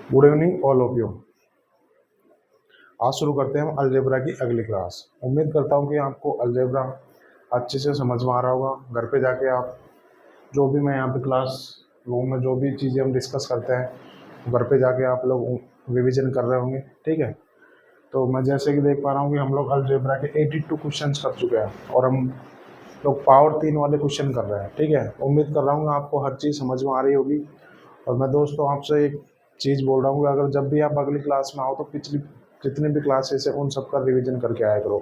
Good evening all of you. आज शुरू करते हैं हम अलजेब्रा की अगली क्लास। उम्मीद करता हूँ कि आपको अलजेब्रा अच्छे से समझ में आ रहा होगा। घर पे जाके आप जो भी मैं यहाँ पे क्लास रूम में जो भी चीज़ें हम डिस्कस करते हैं घर पे जाके आप लोग रिवीजन कर रहे होंगे, ठीक है। तो मैं जैसे कि देख पा रहा हूँ कि हम लोग अलजेब्रा के 82 क्वेश्चंस कर चुके हैं और हम लोग पावर 3 वाले क्वेश्चन कर रहे हैं, ठीक है। उम्मीद कर रहा हूँ आपको हर चीज़ समझ में आ रही होगी। और मैं दोस्तों आपसे एक चीज़ बोल रहा हूँ कि अगर जब भी आप अगली क्लास में आओ तो पिछली जितनी भी क्लासेस है उन सब का रिवीजन करके आया करो,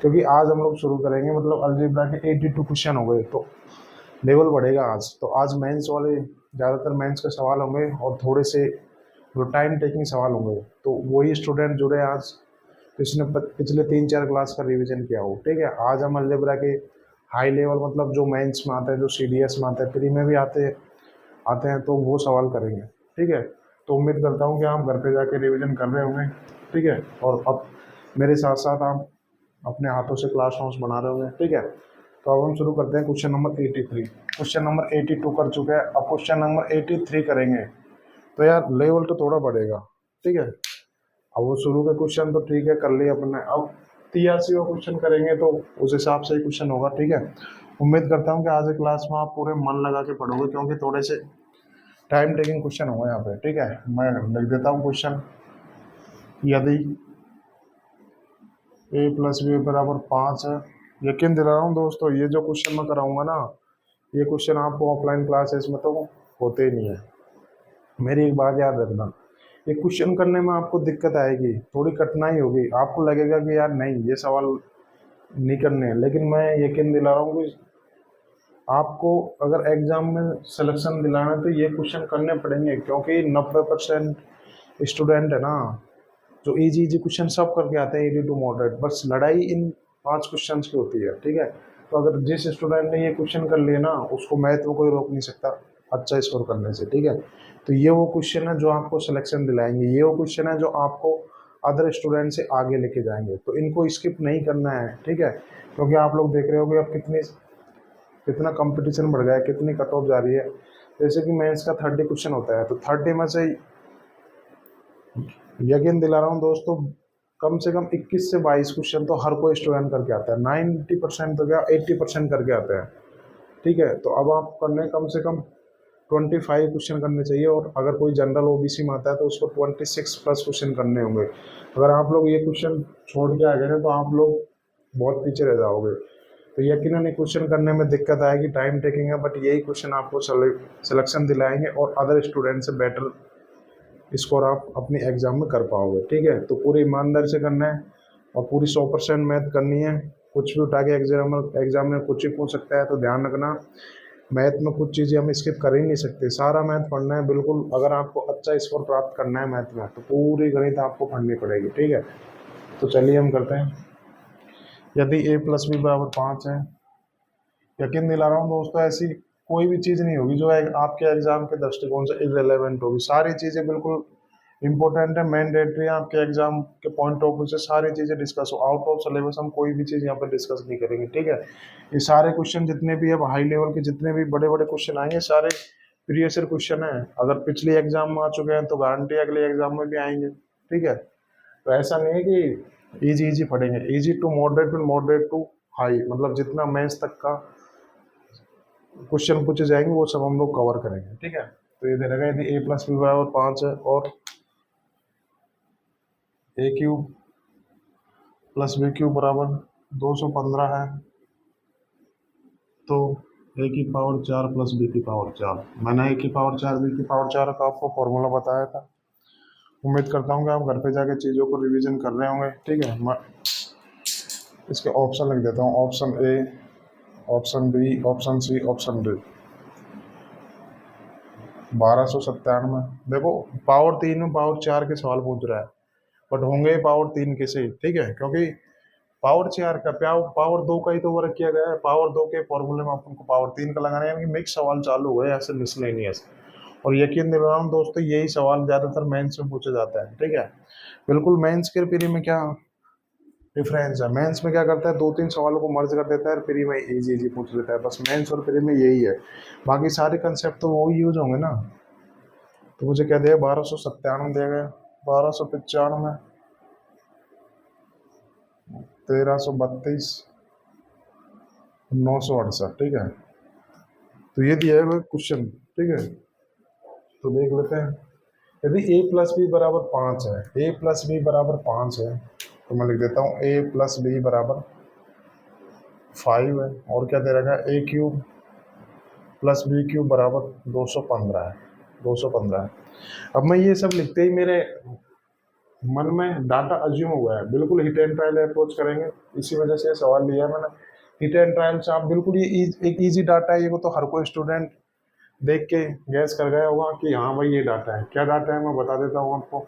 क्योंकि आज हम लोग शुरू करेंगे। मतलब अलजेब्रा के 82 क्वेश्चन हो गए तो लेवल बढ़ेगा आज। तो आज मेंस वाले ज़्यादातर मेंस के सवाल होंगे और थोड़े से जो टाइम टेकिंग सवाल होंगे। तो वही स्टूडेंट जुड़े आज जिसने पिछले 3-4 क्लास का रिवीजन किया हो, ठीक है। आज हम अलजेब्रा के हाई लेवल मतलब जो मेंस में आते हैं, जो CDS में आते हैं, प्री में भी आते हैं तो वो सवाल करेंगे, ठीक है। तो उम्मीद करता हूँ कि आप घर पे जाके रिवीजन कर रहे होंगे, ठीक है। और अब मेरे साथ साथ आप अपने हाथों से क्लास नोट्स बना रहे होंगे, ठीक है। तो अब हम शुरू करते हैं क्वेश्चन नंबर 83। क्वेश्चन नंबर 82 कर चुके हैं, अब क्वेश्चन नंबर 83 करेंगे। तो यार लेवल तो थोड़ा बढ़ेगा, ठीक है। अब वो शुरू के क्वेश्चन तो ठीक है कर लिए अपने, अब 83वां क्वेश्चन करेंगे तो उस हिसाब से ही क्वेश्चन होगा, ठीक है। उम्मीद करता हूँ कि आज की क्लास में आप पूरे मन लगा के पढ़ोगे, क्योंकि थोड़े से टाइम टेकिंग क्वेश्चन होगा यहाँ पे, ठीक है। मैं लिख देता हूँ क्वेश्चन। यदि a + b = 5 है। यकीन दिला रहा हूँ दोस्तों, ये जो क्वेश्चन मैं कराऊंगा ना, ये क्वेश्चन आपको ऑफलाइन क्लासेस में तो होते ही नहीं है। मेरी एक बात याद रखना, ये क्वेश्चन करने में आपको दिक्कत आएगी, थोड़ी कठिनाई होगी, आपको लगेगा कि यार नहीं ये सवाल नहीं करने हैं। लेकिन मैं यकीन दिला रहा हूँ कि आपको अगर एग्जाम में सिलेक्शन दिलाना है तो ये क्वेश्चन करने पड़ेंगे, क्योंकि 90% स्टूडेंट है ना जो इजी क्वेश्चन सब करके आते हैं, इजी टू मॉडरेट। बस लड़ाई इन 5 क्वेश्चन की होती है, ठीक है। तो अगर जिस स्टूडेंट ने ये क्वेश्चन कर लिए ना, उसको मैथ में कोई रोक नहीं सकता अच्छा स्कोर करने से, ठीक है। तो ये वो क्वेश्चन है जो आपको सिलेक्शन दिलाएंगे, ये वो क्वेश्चन है जो आपको अदर स्टूडेंट से आगे लेके जाएंगे। तो इनको स्किप नहीं करना है, ठीक है। क्योंकि आप लोग देख रहे हो कि अब कितना कंपटीशन बढ़ गया है, कितनी कट ऑफ जा रही है। जैसे कि मेंस का 30 क्वेश्चन होता है, तो 30 में से यकीन दिला रहा हूँ दोस्तों कम से कम 21 से 22 क्वेश्चन तो हर कोई स्टूडेंट करके आता है। 90% तो क्या 80% करके आते हैं, ठीक है। तो अब आप करने कम से कम 25 क्वेश्चन करने चाहिए, और अगर कोई जनरल OBC में आता है तो उसको 26+ क्वेश्चन करने होंगे। अगर आप लोग ये क्वेश्चन छोड़ के आ गए तो आप लोग बहुत पीछे रह जाओगे। तो यकीनन ये क्वेश्चन करने में दिक्कत आएगी, टाइम टेकिंग है, बट यही क्वेश्चन आपको सिलेक्शन दिलाएंगे और अदर स्टूडेंट से बेटर स्कोर आप अपने एग्जाम में कर पाओगे, ठीक है। तो पूरी ईमानदारी से करना है और पूरी 100% मैथ करनी है। कुछ भी उठा के एग्जाम में कुछ भी पूछ सकता है, तो ध्यान रखना मैथ में कुछ चीज़ें हम स्किप कर ही नहीं सकते, सारा मैथ पढ़ना है बिल्कुल। अगर आपको अच्छा स्कोर प्राप्त करना है मैथ में तो पूरी गणित आपको पढ़नी पड़ेगी, ठीक है। तो चलिए हम करते हैं। यदि a + b = 5 है। यकीन दिला रहा हूँ दोस्तों ऐसी कोई भी चीज़ नहीं होगी जो आपके एग्जाम के दृष्टिकोण से इररिलेवेंट होगी। सारी चीज़ें बिल्कुल इंपॉर्टेंट है, मैंडेटरी है आपके एग्जाम के पॉइंट ऑफ व्यू से। सारी चीज़ें डिस्कस हो, आउट ऑफ सिलेबस हम कोई भी चीज़ यहाँ पर डिस्कस नहीं करेंगे, ठीक है। ये सारे क्वेश्चन जितने भी अब हाई लेवल के जितने भी बड़े बड़े क्वेश्चन आएंगे सारे प्रीवियस ईयर क्वेश्चन है। अगर पिछले एग्जाम में आ चुके हैं तो गारंटी अगले एग्जाम में भी आएंगे, ठीक है। तो ऐसा नहीं है कि इजी पढ़ेंगे, इजी टू मॉडरेट, फिर मॉडरेट टू हाई, मतलब जितना मेंस तक का क्वेश्चन पूछे जाएंगे वो सब हम लोग कवर करेंगे, ठीक है। तो ये दे रखा है यदि a + b = 5 है और a³ + b³ = 215 है, तो a⁴ + b⁴। मैंने a⁴ b⁴ का आपको फॉर्मूला बताया था। उम्मीद करता हूँ कि आप घर पे जाके चीज़ों को रिवीजन कर रहे होंगे, ठीक है। मैं इसके ऑप्शन लिख देता हूँ, option A, option B, option C, option D। 1297। देखो पावर 3 में पावर 4 के सवाल पूछ रहा है, बट होंगे पावर 3 के से, ठीक है। क्योंकि पावर 4 का पावर 2 का ही तो वर्क किया गया है। पावर 2 के फॉर्मूले में आपको पावर 3 का लगाना है, यानी मिक्स सवाल चालू हुए ऐसे मिसलेनियस। और यकीन दिला रहा हूँ दोस्तों यही सवाल ज़्यादातर मेंस में पूछा जाता है, ठीक है। बिल्कुल मेंस के पीरियड में क्या डिफरेंस है। मेंस में क्या करता है, 2-3 सवालों को मर्ज कर देता है, प्री में इजी इजी पूछ लेता है। बस मेंस और प्री में यही है, बाकी सारे कंसेप्ट तो वही यूज होंगे ना। तो मुझे क्या दिया, 1297 दिया गया, 1295, 1332, 968, ठीक है। तो ये दिया है क्वेश्चन, ठीक है। तो देख लेते हैं, यदि a प्लस बी बराबर 5 है, a प्लस बी बराबर 5 है, तो मैं लिख देता हूँ a प्लस बी बराबर 5 है, और क्या दे रखा है, a cube plus B cube बराबर 215 है, 215 है। अब मैं ये सब लिखते ही मेरे मन में डाटा अज्यूम हुआ है, बिल्कुल हिट एंड ट्रायल अप्रोच करेंगे, इसी वजह से सवाल लिया है मैंने। हिट एंड ट्रायल से आप बिल्कुल ये एक इजी डाटा है, ये तो हर कोई स्टूडेंट देख के गैस कर गया होगा कि हाँ भाई ये डाटा है। क्या डाटा है मैं बता देता हूँ आपको।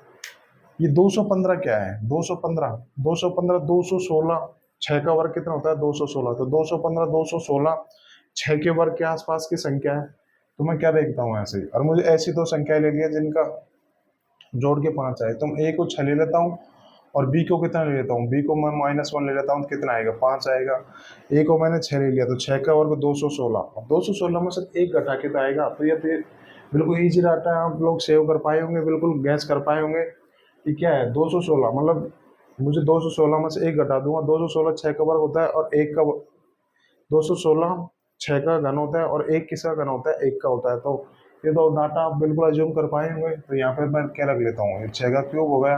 ये 215 क्या है, 215, 215, 216, 6 का वर्ग कितना होता है, 216, तो 215, 216, 6 के वर्ग के आसपास की संख्या है। तो मैं क्या देखता हूँ ऐसे ही, और मुझे ऐसी दो संख्याएं ले लिया जिनका जोड़ के 5 आए, तो मैं a को 6 ले लेता हूँ और b को कितना ले लेता हूँ, b को मैं -1 ले लेता हूँ, तो कितना आएगा, 5 आएगा। a को मैंने 6 ले लिया, तो 6 का वर्ग 216, 216 में सिर्फ एक घटा के तो आएगा। तो ये बिल्कुल ईजी डाटा है, आप लोग सेव कर पाए होंगे, बिल्कुल गैस कर पाए होंगे कि क्या है 216, मतलब मुझे 216 में से एक घटा दूंगा, 216 6 का वर्ग होता है, और एक का 216 6 का घन होता है, और एक किसका घन होता है, एक का होता है। तो ये तो डाटा आप बिल्कुल अज्यूम कर पाए होंगे। तो यहाँ पे मैं क्या रख लेता हूँ, ये 6 का क्यूब हो गया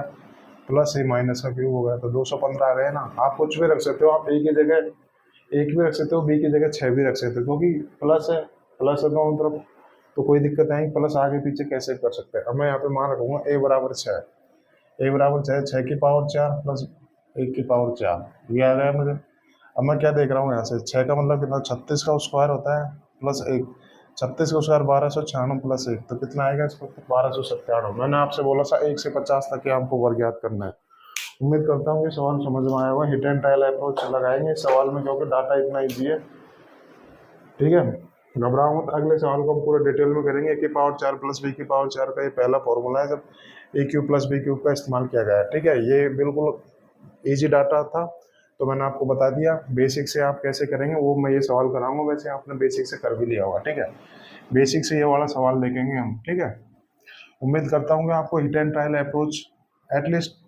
प्लस ये माइनस का क्यूब हो गया, तो 215 आ गए ना। आप कुछ भी रख सकते हो, आप a की जगह 1 भी रख सकते हो, b की जगह 6 भी रख सकते हो, क्योंकि प्लस है दोनों तरफ, तो कोई दिक्कत नहीं, प्लस आगे पीछे कैसे कर सकते हैं। अब मैं यहाँ पे मान रखूंगा a बराबर 6, a बराबर 6, 6 की पावर 4 प्लस 1 की पावर 4, ये आ गया मुझे। अब मैं क्या देख रहा हूँ यहाँ से, 6 का मतलब कितना, 36 का स्क्वायर होता है प्लस 1, 36 का स्क्वायर 1296 प्लस 1, तो कितना आएगा इसको, 1297। मैंने आपसे बोला था 1 से 50 तक के आपको वर्ग याद करना है। उम्मीद करता हूँ कि सवाल समझ में आया होगा। हिट एंड ट्रायल अप्रोच लगाएंगे इस सवाल में, क्योंकि डाटा इतना ईजी है, ठीक है। घबराओ मत, अगले सवाल को हम पूरे डिटेल में करेंगे। a की पावर 4 प्लस b की पावर 4 का ये पहला फॉर्मूला है, जब a cube plus b cube का इस्तेमाल किया गया है, ठीक है। ये बिल्कुल इजी डाटा था, तो मैंने आपको बता दिया। बेसिक से आप कैसे करेंगे वो मैं ये सवाल कराऊंगा, वैसे आपने बेसिक से कर भी लिया होगा, ठीक है। बेसिक से ये वाला सवाल देखेंगे हम, ठीक है। उम्मीद करता हूँ कि आपको hit and trial approach at least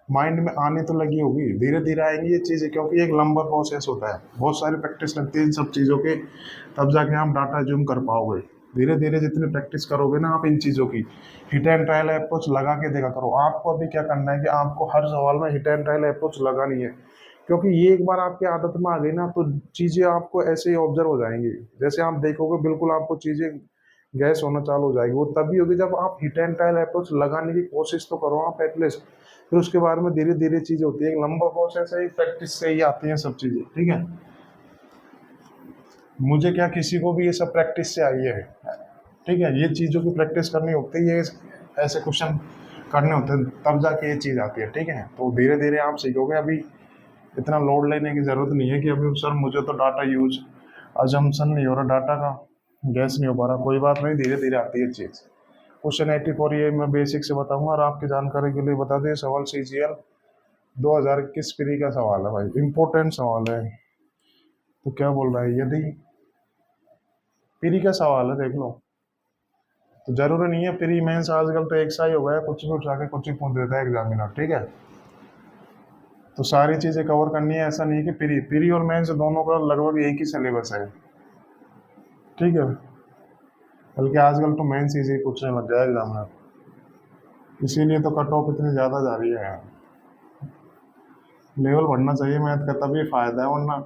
mind में आने तो लगी होगी, धीरे धीरे आएंगी ये चीज़ें, क्योंकि एक लंबा प्रोसेस होता है, बहुत सारी प्रैक्टिस लगती है इन सब चीज़ों के, तब जाके आप डाटा जूम कर पाओगे। धीरे धीरे जितनी प्रैक्टिस करोगे ना आप इन चीज़ों की, हिट एंड ट्रायल अप्रोच लगा के देखा करो। आपको अभी क्या करना है कि आपको हर सवाल में हिट एंड ट्रायल अप्रोच लगानी है, क्योंकि ये एक बार आपकी आदत में आ गई ना, तो चीज़ें आपको ऐसे ही ऑब्जर्व हो जाएंगी। जैसे आप देखोगे बिल्कुल आपको चीज़ें गैस होना चालू हो जाएगी, वो तभी होगी जब आप हिट एंड ट्रायल अप्रोच लगाने की कोशिश तो करो आप एटलीस्ट। फिर उसके बाद में धीरे धीरे चीज़ें होती है, एक लंबा प्रोसेस है, प्रैक्टिस से ही आती हैं सब चीज़ें, ठीक है। मुझे क्या, किसी को भी ये सब प्रैक्टिस से आई है, ठीक है। ये चीज़ों की प्रैक्टिस करनी होती है, ये ऐसे क्वेश्चन करने होते हैं, तब जाके ये चीज़ आती है, ठीक है। तो धीरे धीरे आप सीखोगे, अभी इतना लोड लेने की ज़रूरत नहीं है कि अभी सर मुझे तो डाटा यूज अजम्पशन नहीं हो रहा, डाटा का गैस नहीं हो पा रहा। कोई बात नहीं, धीरे धीरे आती है चीज़। क्वेश्चन 84 ये मैं बेसिक से बताऊंगा, और आपकी जानकारी के लिए बता दें, सवाल CGL 2021 प्री का सवाल है भाई, इंपॉर्टेंट सवाल है। तो क्या बोल रहा है, यदि प्री का सवाल है, देख लो। तो जरूरी नहीं है प्री मेंस, आजकल तो एक सा ही हो गया, कुछ भी उठा के कुछ ही पूछ देता है एग्जामिनर, ठीक है। तो सारी चीज़ें कवर करनी है, ऐसा नहीं है कि प्री और मेंस दोनों का लगभग एक ही सिलेबस है, ठीक है। बल्कि आजकल तो मेंस इजी पूछने लग गया एग्जामिनर, इसीलिए तो कट ऑफ इतनी ज़्यादा जा रही है। लेवल बढ़ना चाहिए मैथ का, तभी फायदा है, वरना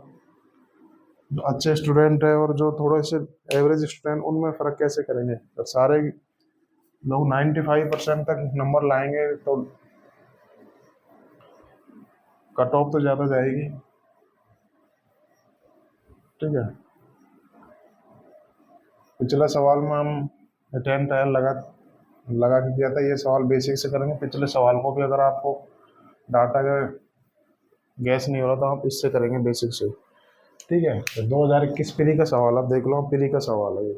जो अच्छे स्टूडेंट है और जो थोड़े से एवरेज स्टूडेंट, उनमें फ़र्क कैसे करेंगे। तो सारे लोग 95% तक नंबर लाएंगे तो कट ऑफ तो ज़्यादा जाएगी, ठीक है। पिछला सवाल में हम अटेम्प्ट ट्रायल लगा के किया था, ये सवाल बेसिक से करेंगे। पिछले सवाल को भी अगर आपको डाटा का गैस नहीं हो रहा तो आप इससे करेंगे बेसिक से, ठीक है। तो 2021 प्री का सवाल, आप देख लो, प्री का सवाल है ये।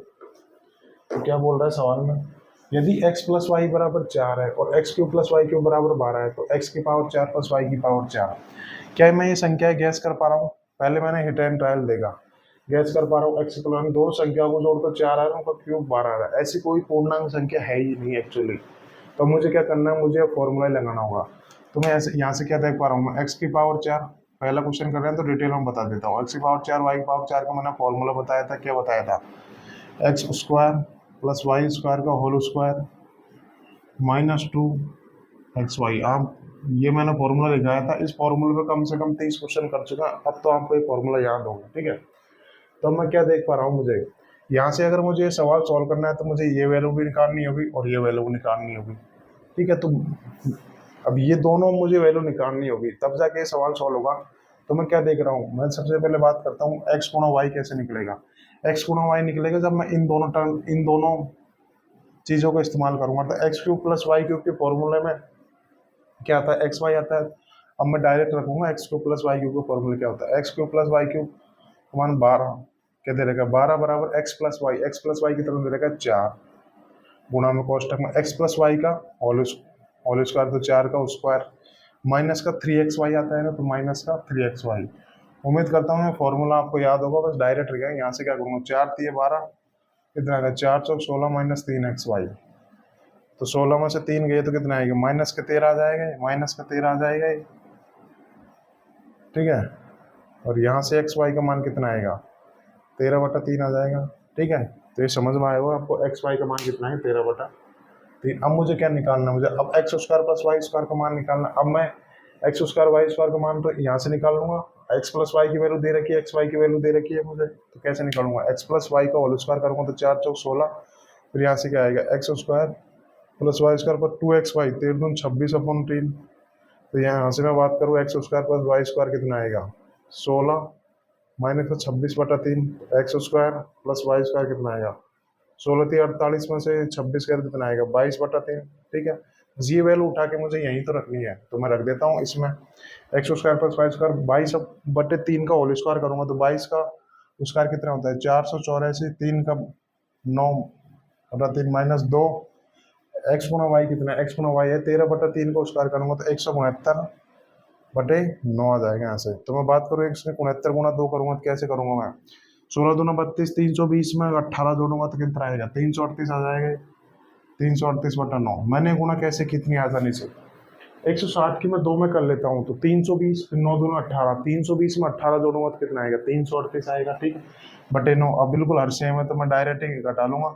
तो क्या बोल रहा है सवाल में, यदि x प्लस वाई बराबर 4 है और x cube plus Y cube बराबर 12 है तो x की पावर 4 प्लस वाई की पावर 4। क्या मैं ये संख्या गैस कर पा रहा हूँ? पहले मैंने हिट एंड ट्रायल देखा, गैस कर पा रहा हूँ। x प्लस दो संख्याओं को जोड़ तो 4 आ रहा है, उनका क्यूब 12 आ रहा है। ऐसी कोई पूर्णांक संख्या है ही नहीं एक्चुअली। तो मुझे क्या करना है, मुझे फॉर्मूला लगाना होगा। तो मैं ऐसे यहाँ से क्या देख पा रहा हूँ, मैं x की पावर 4, पहला क्वेश्चन कर रहे हैं तो डिटेल में बता देता हूँ। x की पावर 4 y की पावर 4 का मैंने फॉर्मूला बताया था, क्या बताया था? X square plus Y square का होल स्क्वायर -2 xy। आप ये मैंने फॉर्मूला लिखाया था, इस फॉर्मूले पे कम से कम 30 क्वेश्चन कर चुका। अब तो आपको ये फॉर्मूला याद होगा, ठीक है। तो मैं क्या देख पा रहा हूँ, मुझे यहाँ से अगर मुझे ये सवाल सॉल्व करना है तो मुझे ये वैल्यू भी निकालनी होगी और ये वैल्यू भी निकालनी होगी, ठीक है। तो अब ये दोनों मुझे वैल्यू निकालनी होगी, तब जाके ये सवाल सॉल्व होगा। तो मैं क्या देख रहा हूँ, मैं सबसे पहले बात करता हूँ एक्स गुणा वाई कैसे निकलेगा। एक्स गुणा वाई निकलेगा जब मैं इन दोनों चीज़ों का इस्तेमाल करूंगा। तो x cube plus Y cube के फॉर्मूले में क्या आता है, एक्स वाई आता है। अब मैं डायरेक्ट रखूंगा x cube plus Y cube का फॉर्मूला क्या होता है, x cube plus Y cube मान 12, क्या दे रहेगा 12 बराबर एक्स प्लस वाई की तरफ दे रहेगा 4 गुणा में कोष्टक में एक्स प्लस वाई का होल स्क्वायर, तो 4 का स्क्वायर माइनस का 3xy आता है ना, तो माइनस का 3xy। उम्मीद करता हूँ फॉर्मूला आपको याद होगा। बस डायरेक्ट गया यहाँ से क्या करूँगा, 4 3 12 कितना आएगा, 4 चौक 16 माइनस 3xy। तो 16 में से 3 गए तो कितना आएगा, माइनस का 13 आ जाएगा, माइनस का 13 आ जाएगा, ठीक है। और यहाँ से एक्स वाई का मान कितना आएगा, 13/3 आ जाएगा, ठीक है। तो ये समझ में आएगा आपको, एक्स वाई का मान कितना है, 13/3। अब मुझे क्या निकालना है, मुझे अब x square plus Y square का मान निकालना। अब मैं एक्स स्क्वायर वाई स्क्वायर का मान तो यहाँ से निकाल लूंगा। एक्स प्लस वाई की वैल्यू दे रखी है, एक्स वाई की वैल्यू दे रखी है मुझे, तो कैसे निकालूंगा, एक्स प्लस वाई का होल स्क्वायर करूंगा तो 4 चौक 16, फिर यहाँ से क्या आएगा, x square plus Y square पर 2xy 13 26/3। तो यहाँ से मैं बात करूँ x square plus Y square कितना आएगा, 16 माइनस का 26/3। X square plus Y square कितना आएगा, 16 3 48 में से 26 कर कितना आएगा, 22/3, ठीक है। ये वैल्यू उठा के मुझे यहीं तो रखनी है, तो मैं रख देता हूँ इसमें। X square plus Y square 22/3 का होल स्क्वायर करूंगा तो 22 का स्क्वायर कितना होता है, 484, 3 का 9/3 -2। एक्स गुना वाई कितना है, एक्स गुना वाई है 13/3 का स्क्वायर करूंगा तो 169/9 आ जाएगा यहाँ से। तो मैं बात करूँ 169 गुना 2 करूंगा तो कैसे करूंगा मैं, 16 दूना 32, 320 में 18 जोड़ूंगा तो कितना आएगा, 338 आ जाएगा, 338/9। मैंने गुना कैसे, कितनी आसानी से, 160 की मैं 2 में कर लेता हूँ तो 320, फिर 9 दूना 18, 320 में 18 जोड़ूंगा तो कितना आएगा, 338 आएगा, ठीक है। बटे 9 अब बिल्कुल हर सेम है तो मैं डायरेक्ट ही घटा लूंगा।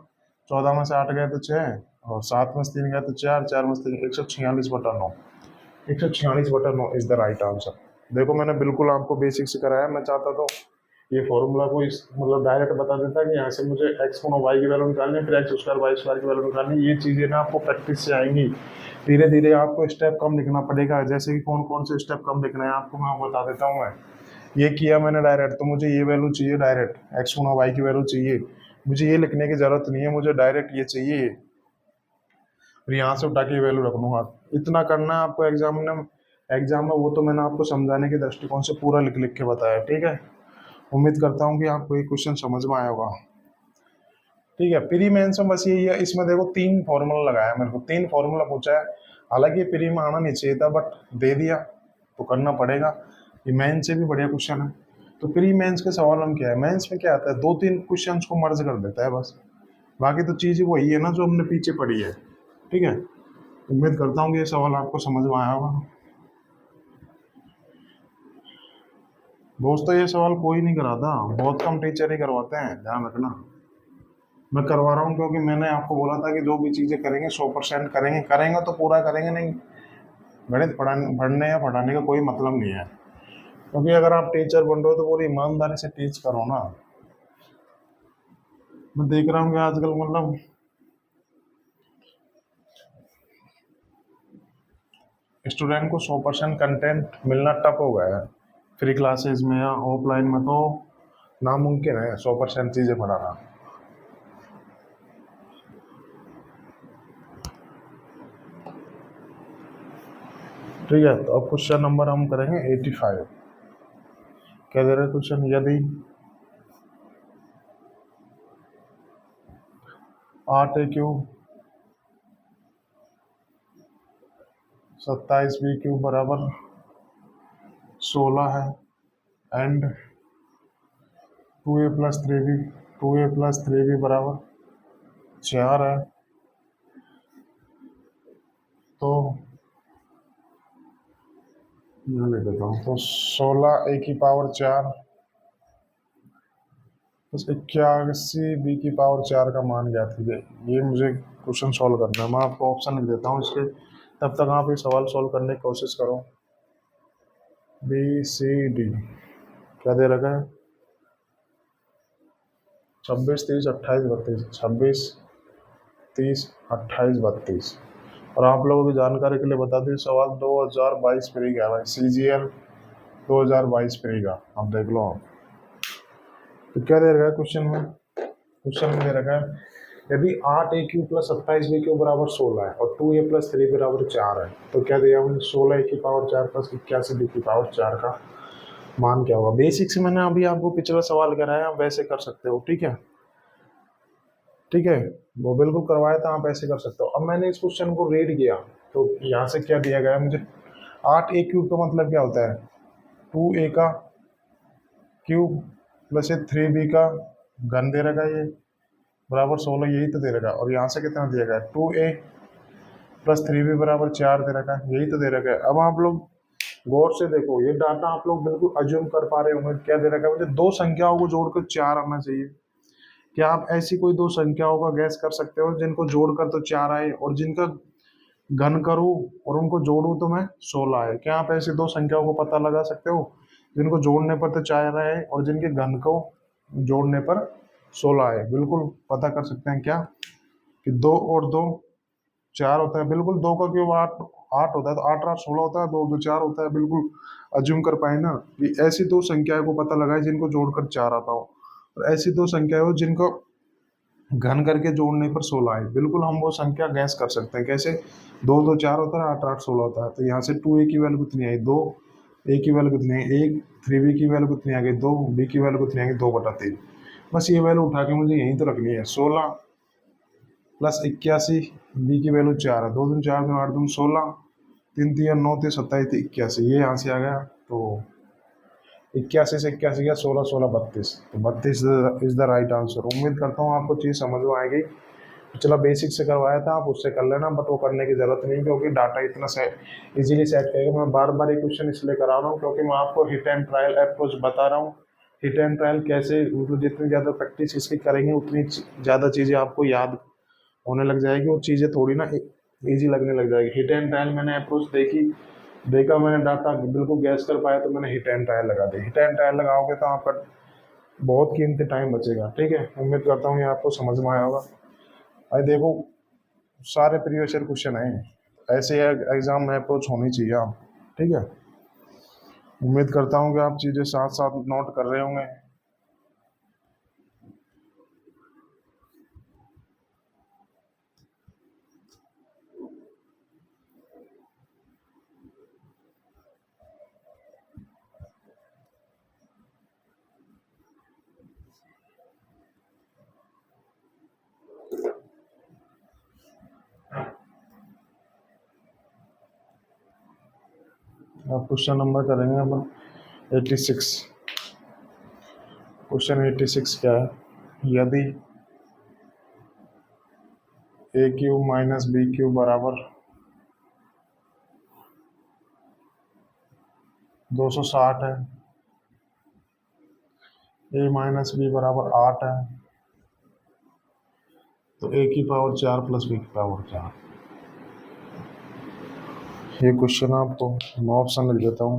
14 में से 8 गए तो 6 और 7 में से 3 गए तो 4, 4 में से 3, 146/9। 146/9 इज द राइट आंसर। देखो मैंने बिल्कुल आपको बेसिक से कराया। मैं चाहता तो ये फॉर्मूला को इस मतलब डायरेक्ट बता देता कि यहाँ से मुझे एक्स गुना वाई की वैल्यू निकालनी है, फिर एक्स स्क्वायर वाई स्क्वायर की वैल्यू निकालनी है। ये चीज़ें ना आपको प्रैक्टिस से आएंगी, धीरे धीरे आपको स्टेप कम लिखना पड़ेगा। जैसे कि कौन कौन से स्टेप कम लिखना है आपको मैं बता देता हूँ। मैं ये किया मैंने डायरेक्ट, तो मुझे ये वैल्यू चाहिए डायरेक्ट, एक्स गुना वाई की वैल्यू चाहिए, मुझे ये लिखने की जरूरत नहीं है, मुझे डायरेक्ट ये चाहिए, फिर यहाँ से उठा के वैल्यू रख लूँगा। इतना करना है आपको एग्जाम में वो तो मैंने आपको समझाने के दृष्टिकोण से पूरा लिख लिख के बताया, ठीक है। उम्मीद करता हूँ कि आपको ये क्वेश्चन समझ में आया होगा, ठीक है। प्री मेंस में बस यही है, इसमें देखो 3 फॉर्मूला लगाया मेरे को, 3 फॉर्मूला पूछा है। हालांकि ये प्री में आना नहीं चाहिए था बट दे दिया तो करना पड़ेगा, ये मेन से भी बढ़िया क्वेश्चन है। तो प्री मेंस के सवाल हम क्या है, मेंस में क्या आता है, 2-3 क्वेश्चन को मर्ज कर देता है बस, बाकी तो चीज़ वही है ना जो हमने पीछे पढ़ी है, ठीक है। उम्मीद करता हूँ कि ये सवाल आपको समझ में आया होगा। दोस्तों ये सवाल कोई नहीं कराता, बहुत कम टीचर ही करवाते हैं, ध्यान रखना। मैं करवा रहा हूँ क्योंकि मैंने आपको बोला था कि जो भी चीज़ें करेंगे 100% करेंगे, करेंगे तो पूरा करेंगे, नहीं गणित पढ़ने या पढ़ाने का कोई मतलब नहीं है। क्योंकि अगर आप टीचर बन रहे हो तो पूरी ईमानदारी से टीच करो ना। मैं देख रहा हूँ कि आजकल मतलब स्टूडेंट को 100% कंटेंट मिलना टफ हो गया है, फ्री क्लासेस में या ऑफलाइन में तो नामुमकिन है 100% चीज़ें पढ़ाना, ठीक है। तो अब क्वेश्चन नंबर हम करेंगे 85। क्या दे रहे क्वेश्चन, यदि 8a³ 27b³ बराबर 16 है एंड 2a+3b बराबर 4 है। तो मैं लिख देता हूँ, तो 16a⁴ बस 81b⁴ का मान ज्ञात कीजिए। ये मुझे क्वेश्चन सॉल्व करना है। मैं आपको ऑप्शन लिख देता हूँ इसके, तब तक आप ये सवाल सॉल्व करने की कोशिश करो। बी सी डी क्या दे रखा है? 26, 30, 28, 32, 26, 30, 28, 32। और आप लोगों की जानकारी के लिए बता दें, सवाल 2022 प्री का है, CGL 2022 प्री का। आप देख लो आप। तो क्या दे रखा है क्वेश्चन में? क्वेश्चन में दे रखा है यदि 8a³ + 27b³ बराबर 16 है और 2a+3 बराबर 4 है, तो क्या दिया हमने? 16a⁴ + 81b⁴ का मान क्या होगा? बेसिक से मैंने अभी आपको पिछला सवाल कराया, आप वैसे कर सकते हो। ठीक है, ठीक है, वो बिल्कुल करवाया था, आप ऐसे कर सकते हो। अब मैंने इस क्वेश्चन को रीड किया, तो यहाँ से क्या दिया गया है मुझे? 8a³ का मतलब क्या होता है? 2a का क्यूब प्लस 3b का घन दे रखा है, ये बराबर 16, यही तो दे रखा है। और यहाँ से कितना दिया गया है? 2a + 3b बराबर 4 दे रखा है, यही तो दे रखा है। अब आप लोग गौर से देखो, ये डाटा आप लोग बिल्कुल अज्यूम कर पा रहे होंगे। क्या दे रखा है मुझे? दो संख्याओं को जोड़कर 4 आना चाहिए। क्या आप ऐसी कोई दो संख्याओं का गैस कर सकते हो जिनको जोड़कर तो 4 आए और जिनका घन करूं और उनको जोड़ूं तो मैं 16 आए? क्या आप ऐसी दो संख्याओं को पता लगा सकते हो जिनको जोड़ने पर तो 4 आए और जिनके घन को जोड़ने पर 16 आए? बिल्कुल पता कर सकते हैं क्या कि 2 और 2 4 होता है। बिल्कुल 2 का क्यूब 8 होता है, तो 8 और 16 होता है, 2 2 4 होता है। बिल्कुल अज्यूम कर पाए ना कि ऐसी दो संख्याओं को पता लगाए जिनको जोड़कर 4 आता हो, और ऐसी दो संख्याएं हो जिनको घन करके जोड़ने पर 16 आए। बिल्कुल हम वो संख्या गैस कर सकते हैं। कैसे? 2 2 4 होता है, 8 8 16 होता है। तो यहाँ से 2a की वैल्यू कितनी आई? 2, a की वैल्यू कितनी आई? 1, 3b की वैल्यू कितनी आ गई? 2, b की वैल्यू कितनी आ गई? 2/3। बस ये वैल्यू उठा के मुझे यहीं तो रखनी है। 16 + 81, b की वैल्यू 4 है। 2 दूनी 4 दूनी 8 दूनी 16, 3 3 9 3 27 81, ये यहाँ से आ गया। तो 81 से 81 गया 16 16 32, तो 32 इज द राइट आंसर। उम्मीद करता हूँ आपको चीज़ समझ में आएगी। पिछला बेसिक से करवाया था, आप उससे कर लेना, बट वो करने की जरूरत नहीं, क्योंकि डाटा इतना इजीली सेट करेगा। मैं बार बार ये क्वेश्चन इसलिए करा रहा हूँ क्योंकि मैं आपको हिट एंड ट्रायल अप्रोच बता रहा हूँ। हिट एंड ट्रायल कैसे, मतलब जितनी ज़्यादा प्रैक्टिस इसकी करेंगे उतनी ज़्यादा चीज़ें आपको याद होने लग जाएगी और चीज़ें थोड़ी ना ईजी लगने लग जाएगी। हिट एंड ट्रायल मैंने अप्रोच देखा, मैंने डाटा बिल्कुल गैस कर पाया, तो मैंने हिट एंड ट्रायल लगा दी। हिट एंड ट्रायल लगाओगे तो आपका बहुत कीमती टाइम बचेगा। ठीक है, उम्मीद करता हूँ ये आपको समझ में आया होगा। अरे देखो, सारे प्रीवियस ईयर क्वेश्चन हैं, ऐसे एग्जाम में अप्रोच होनी चाहिए आप। ठीक है, उम्मीद करता हूँ कि आप चीज़ें साथ साथ नोट कर रहे होंगे। अब क्वेश्चन नंबर करेंगे अपन 86। क्वेश्चन 86 क्या है? यदि a³ - b³ बराबर 260 है, a - b बराबर 8 है, तो a⁴ + b⁴। ये क्वेश्चन आपको मैं ऑप्शन लिख देता हूँ।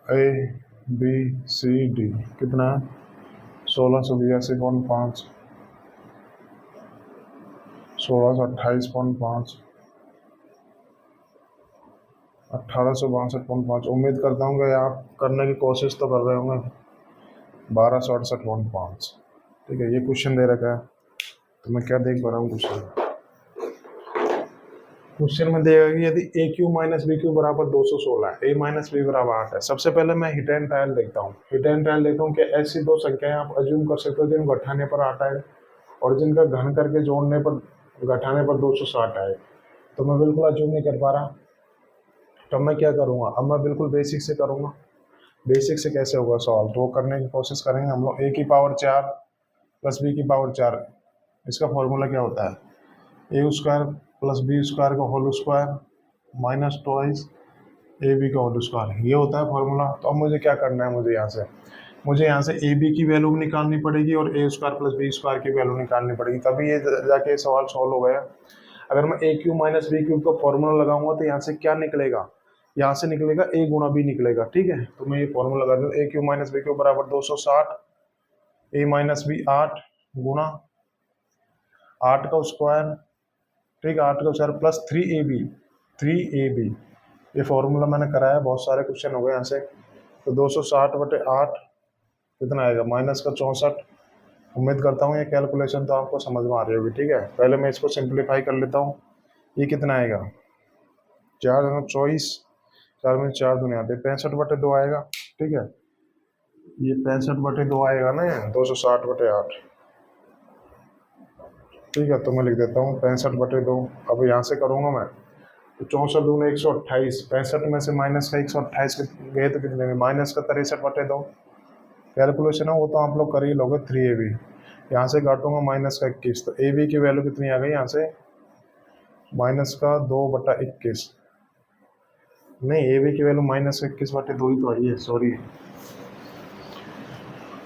A B C D कितना है? 1682.5, 1628.5, 1862.5। उम्मीद करता हूँ कि आप करने की कोशिश तो कर रहे होंगे। 1268.5। ठीक है, ये क्वेश्चन दे रखा है, तो मैं क्या देख पा रहा हूँ क्वेश्चन में देगा कि यदि a³ - b³ बराबर 216 है, a - b बराबर 8 है। सबसे पहले मैं हिट एंड ट्रायल देखता हूँ। हिट एंड ट्रायल देखता हूँ कि ऐसी दो संख्याएं आप अज्यूम कर सकते हो जिनको घटाने पर 8 आए। ओरिजिन का घन करके जोड़ने पर घटाने पर 260 आए, तो मैं बिल्कुल अचीव नहीं कर पा रहा। तो मैं क्या करूँगा, अब मैं बिल्कुल बेसिक से करूँगा। बेसिक से कैसे होगा सॉल्व, तो वो करने की कोशिश करेंगे हम लोग। a की पावर 4 प्लस b की पावर 4, इसका फॉर्मूला क्या होता है, a square plus b square का whole square minus twice A B का होल स्क्वायर, ये होता है फॉर्मूला। तो अब मुझे क्या करना है, मुझे यहाँ से ए बी की वैल्यू भी निकालनी पड़ेगी और ए स्क्वायर प्लस बी स्क्वायर की वैल्यू निकालनी पड़ेगी, तभी ये जाके सवाल सॉल्व हो गया। अगर मैं ए क्यू माइनस बी क्यूब का फॉर्मूला लगाऊंगा तो यहाँ से क्या निकलेगा, यहाँ से निकलेगा ए गुणा बी निकलेगा, ठीक है। तो मैं ये फॉर्मूला लगा दूँ, ए क्यू माइनस बी क्यूब बराबर 260, ए माइनस बी 8 गुणा 8 का स्क्वायर, ठीक है, 8 का स्क्वायर प्लस 3ab। ये फॉर्मूला मैंने कराया, बहुत सारे क्वेश्चन हो गए यहाँ से। तो 260/8 कितना आएगा, माइनस का 64। उम्मीद करता हूँ ये कैलकुलेशन तो आपको समझ में आ रही होगी, ठीक है। पहले मैं इसको सिंप्लीफाई कर लेता हूँ। ये कितना आएगा, 4×24, 4 में 4 दुनिया आते 65/2 आएगा, ठीक है। ये 65/2 आएगा ना, 260/8, ठीक है। तो मैं लिख देता हूँ 65/2। अब यहाँ से करूँगा मैं, तो 64 दूनी 128, 65 में से माइनस का 128 गए तो कितने में, माइनस का 63/2। कैलकुलेशन है वो तो आप लोग कर ही लोगे। 3ab, यहाँ से काटूंगा माइनस का 21, तो ab की वैल्यू कितनी आ गई यहाँ से, माइनस का 2/21, नहीं ab की वैल्यू माइनस का 21/2 ही तो आई है, सॉरी।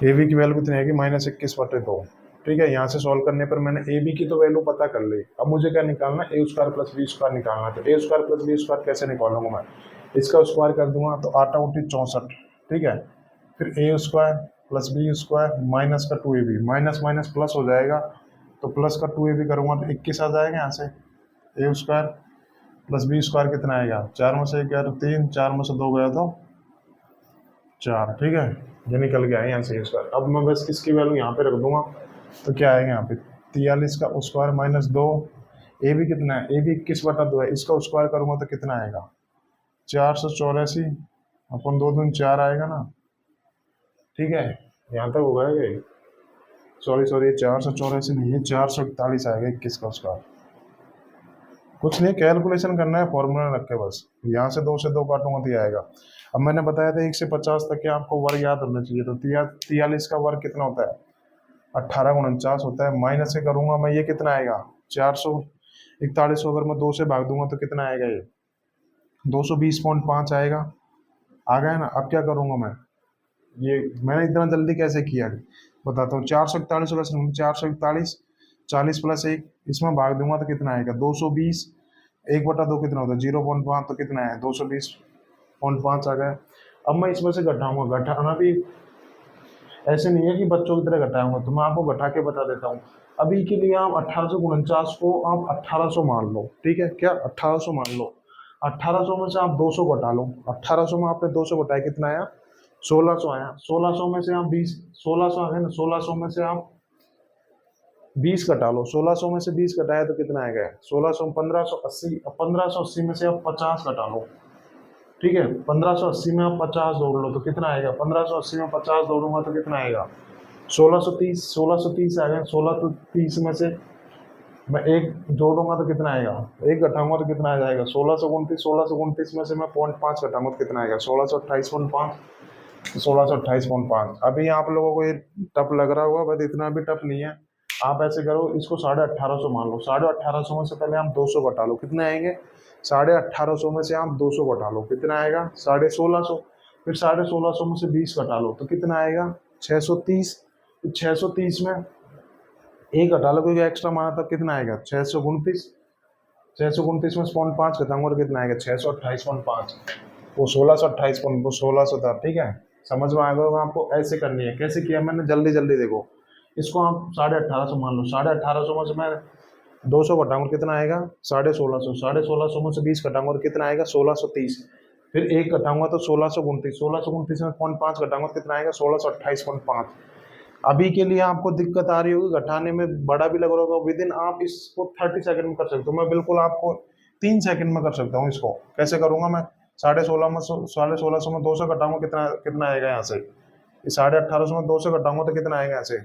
ab की वैल्यू कितनी आएगी, माइनस 21/2, ठीक है। यहाँ से सॉल्व करने पर मैंने ए बी की तो वैल्यू पता कर ली। अब मुझे क्या निकालना है, ए स्क्वायर प्लस बी स्क्वायर निकालना है। तो ए स्क्वायर प्लस बी स्क्वायर कैसे निकालूंगा मैं, इसका स्क्वायर कर दूंगा तो 8×64, ठीक है। फिर A square plus B square minus का 2ab, माइनस माइनस प्लस हो जाएगा, तो प्लस का 2ab करूँगा तो 21 आ जाएगा यहाँ से। ए स्क्वायर प्लस बी स्क्वायर कितना आएगा, 4 में से 1 गया तो 3, 4 में से 2 गया तो 4, ठीक है। ये निकल गया है यहाँ से ए स्क्वायर। अब मैं बस इसकी वैल्यू यहाँ पे रख दूंगा, तो क्या आएगा यहाँ पे 43 का स्क्वायर माइनस 2, ए भी कितना है, ए भी 21/2 है, इसका स्क्वायर करूँगा तो कितना आएगा, 484 अपन 2 दूनी 4 आएगा ना, ठीक है। यहाँ तक हो गया, सॉरी 484 नहीं है, 441 आएगा 21 का स्क्वायर। कुछ नहीं, कैलकुलेशन करना है, फॉर्मूला रख के बस। यहाँ से 2 से 2 काटूंगा तो ये आएगा। अब मैंने बताया था 1 से 50 तक के आपको वर्ग याद होना चाहिए, तो 43 का वर्ग कितना होता है, 18×49 होता है। माइनस से करूंगा मैं, ये कितना आएगा, 441 को अगर मैं 2 से भाग दूंगा तो कितना आएगा, ये 220.5 आएगा। आ गया ना। अब क्या करूंगा मैं, ये मैंने इतना जल्दी कैसे किया बताता हूँ। 441 को कैसे, 441 40 + 1, इसमें भाग दूंगा तो कितना आएगा, 220, 1/2 कितना होता है, 0.5, तो कितना है 220.5 आ गया। अब मैं इसमें से घटाऊंगा, घटाना भी ऐसे नहीं है कि बच्चों की तरह घटाऊंगा, तो मैं आपको घटा के बता देता हूँ। अभी के लिए आप 1849 को आप 1800 मान लो, ठीक है, क्या 1800 मान लो। 1800 में से आप 200 घटा लो, 1800 में आपने 200 घटाया, कितना आया, 1600 आया। 1600 में से आप 20, 1600 आ गए ना, 1600 में से आप 20 घटा लो, 1600 में से 20 घटाया तो कितना आएगा, 1600 1580, 1580 में से आप 50 घटा लो, ठीक है। 1580 में आप 50 जोड़ लो तो कितना आएगा, 1580 में 50 जोड़ूंगा तो कितना आएगा, 1630, 1630 आ गया। 1630 में से मैं 1 जोड़ूंगा तो कितना आएगा, 1 घटाऊंगा तो कितना आ जाएगा, 1629, 1629 में से मैं 0.5 घटाऊंगा तो कितना आएगा, 1628.5, 1628.5। अभी आप लोगों को ये टफ लग रहा होगा, बट इतना भी टफ नहीं है। आप ऐसे करो, इसको 1850 मान लो, 1850 में से पहले आप 200 घटा लो, कितने आएंगे, 1850 में से आप 200 घटा लो, कितना आएगा, 1650। फिर 1650 में से 20 घटा लो तो कितना आएगा, 630। 630 में 1 घटा लो क्योंकि एक्स्ट्रा माना था, कितना आएगा, 629। 629 में 0.5 घटाऊंगा तो कितना आएगा, 628.5। वो 1628, वो 1600 था, ठीक है। समझ में आ गया आपको, ऐसे करनी है। कैसे किया मैंने, जल्दी जल्दी देखो। इसको आप 1850 मान लो, 1850 में से मैं 200 घटाऊंगा कितना आएगा, 1650। 1650 में से 20 घटाऊंगा तो कितना आएगा, 1630। फिर 1 घटाऊंगा तो 1629, 1629 में 0.5 घटाऊंगा तो कितना आएगा, 1628.5। अभी के लिए आपको दिक्कत आ रही होगी, घटाने में बड़ा भी लग रहा होगा, विद इन आप इसको 30 सेकंड में कर सकते हो। मैं बिल्कुल आपको 3 सेकंड में कर सकता हूँ। इसको कैसे करूंगा मैं, 1650 में 200 घटाऊंगा, कितना कितना आएगा यहाँ से, 1850 में 200 घटाऊंगा तो कितना आएगा यहाँ से,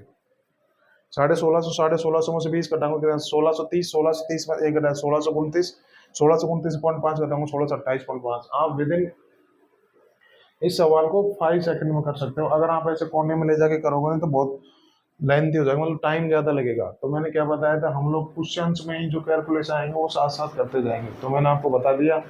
साढ़े सोलह सौ में से 20 घटाऊंगा कितना, 1630 में एक घटा 1629 घटाऊंगा 1628.5। आप विद इन इस सवाल को 5 सेकंड में कर सकते हो। अगर आप ऐसे कोने में ले जाके करोगे ना तो बहुत लेंथी हो जाएगा, मतलब टाइम ज्यादा लगेगा। तो मैंने क्या बताया था, हम लोग क्वेश्चंस में ही जो कैलकुलेशन आएंगे वो साथ साथ करते जाएंगे। तो मैंने आपको बता दिया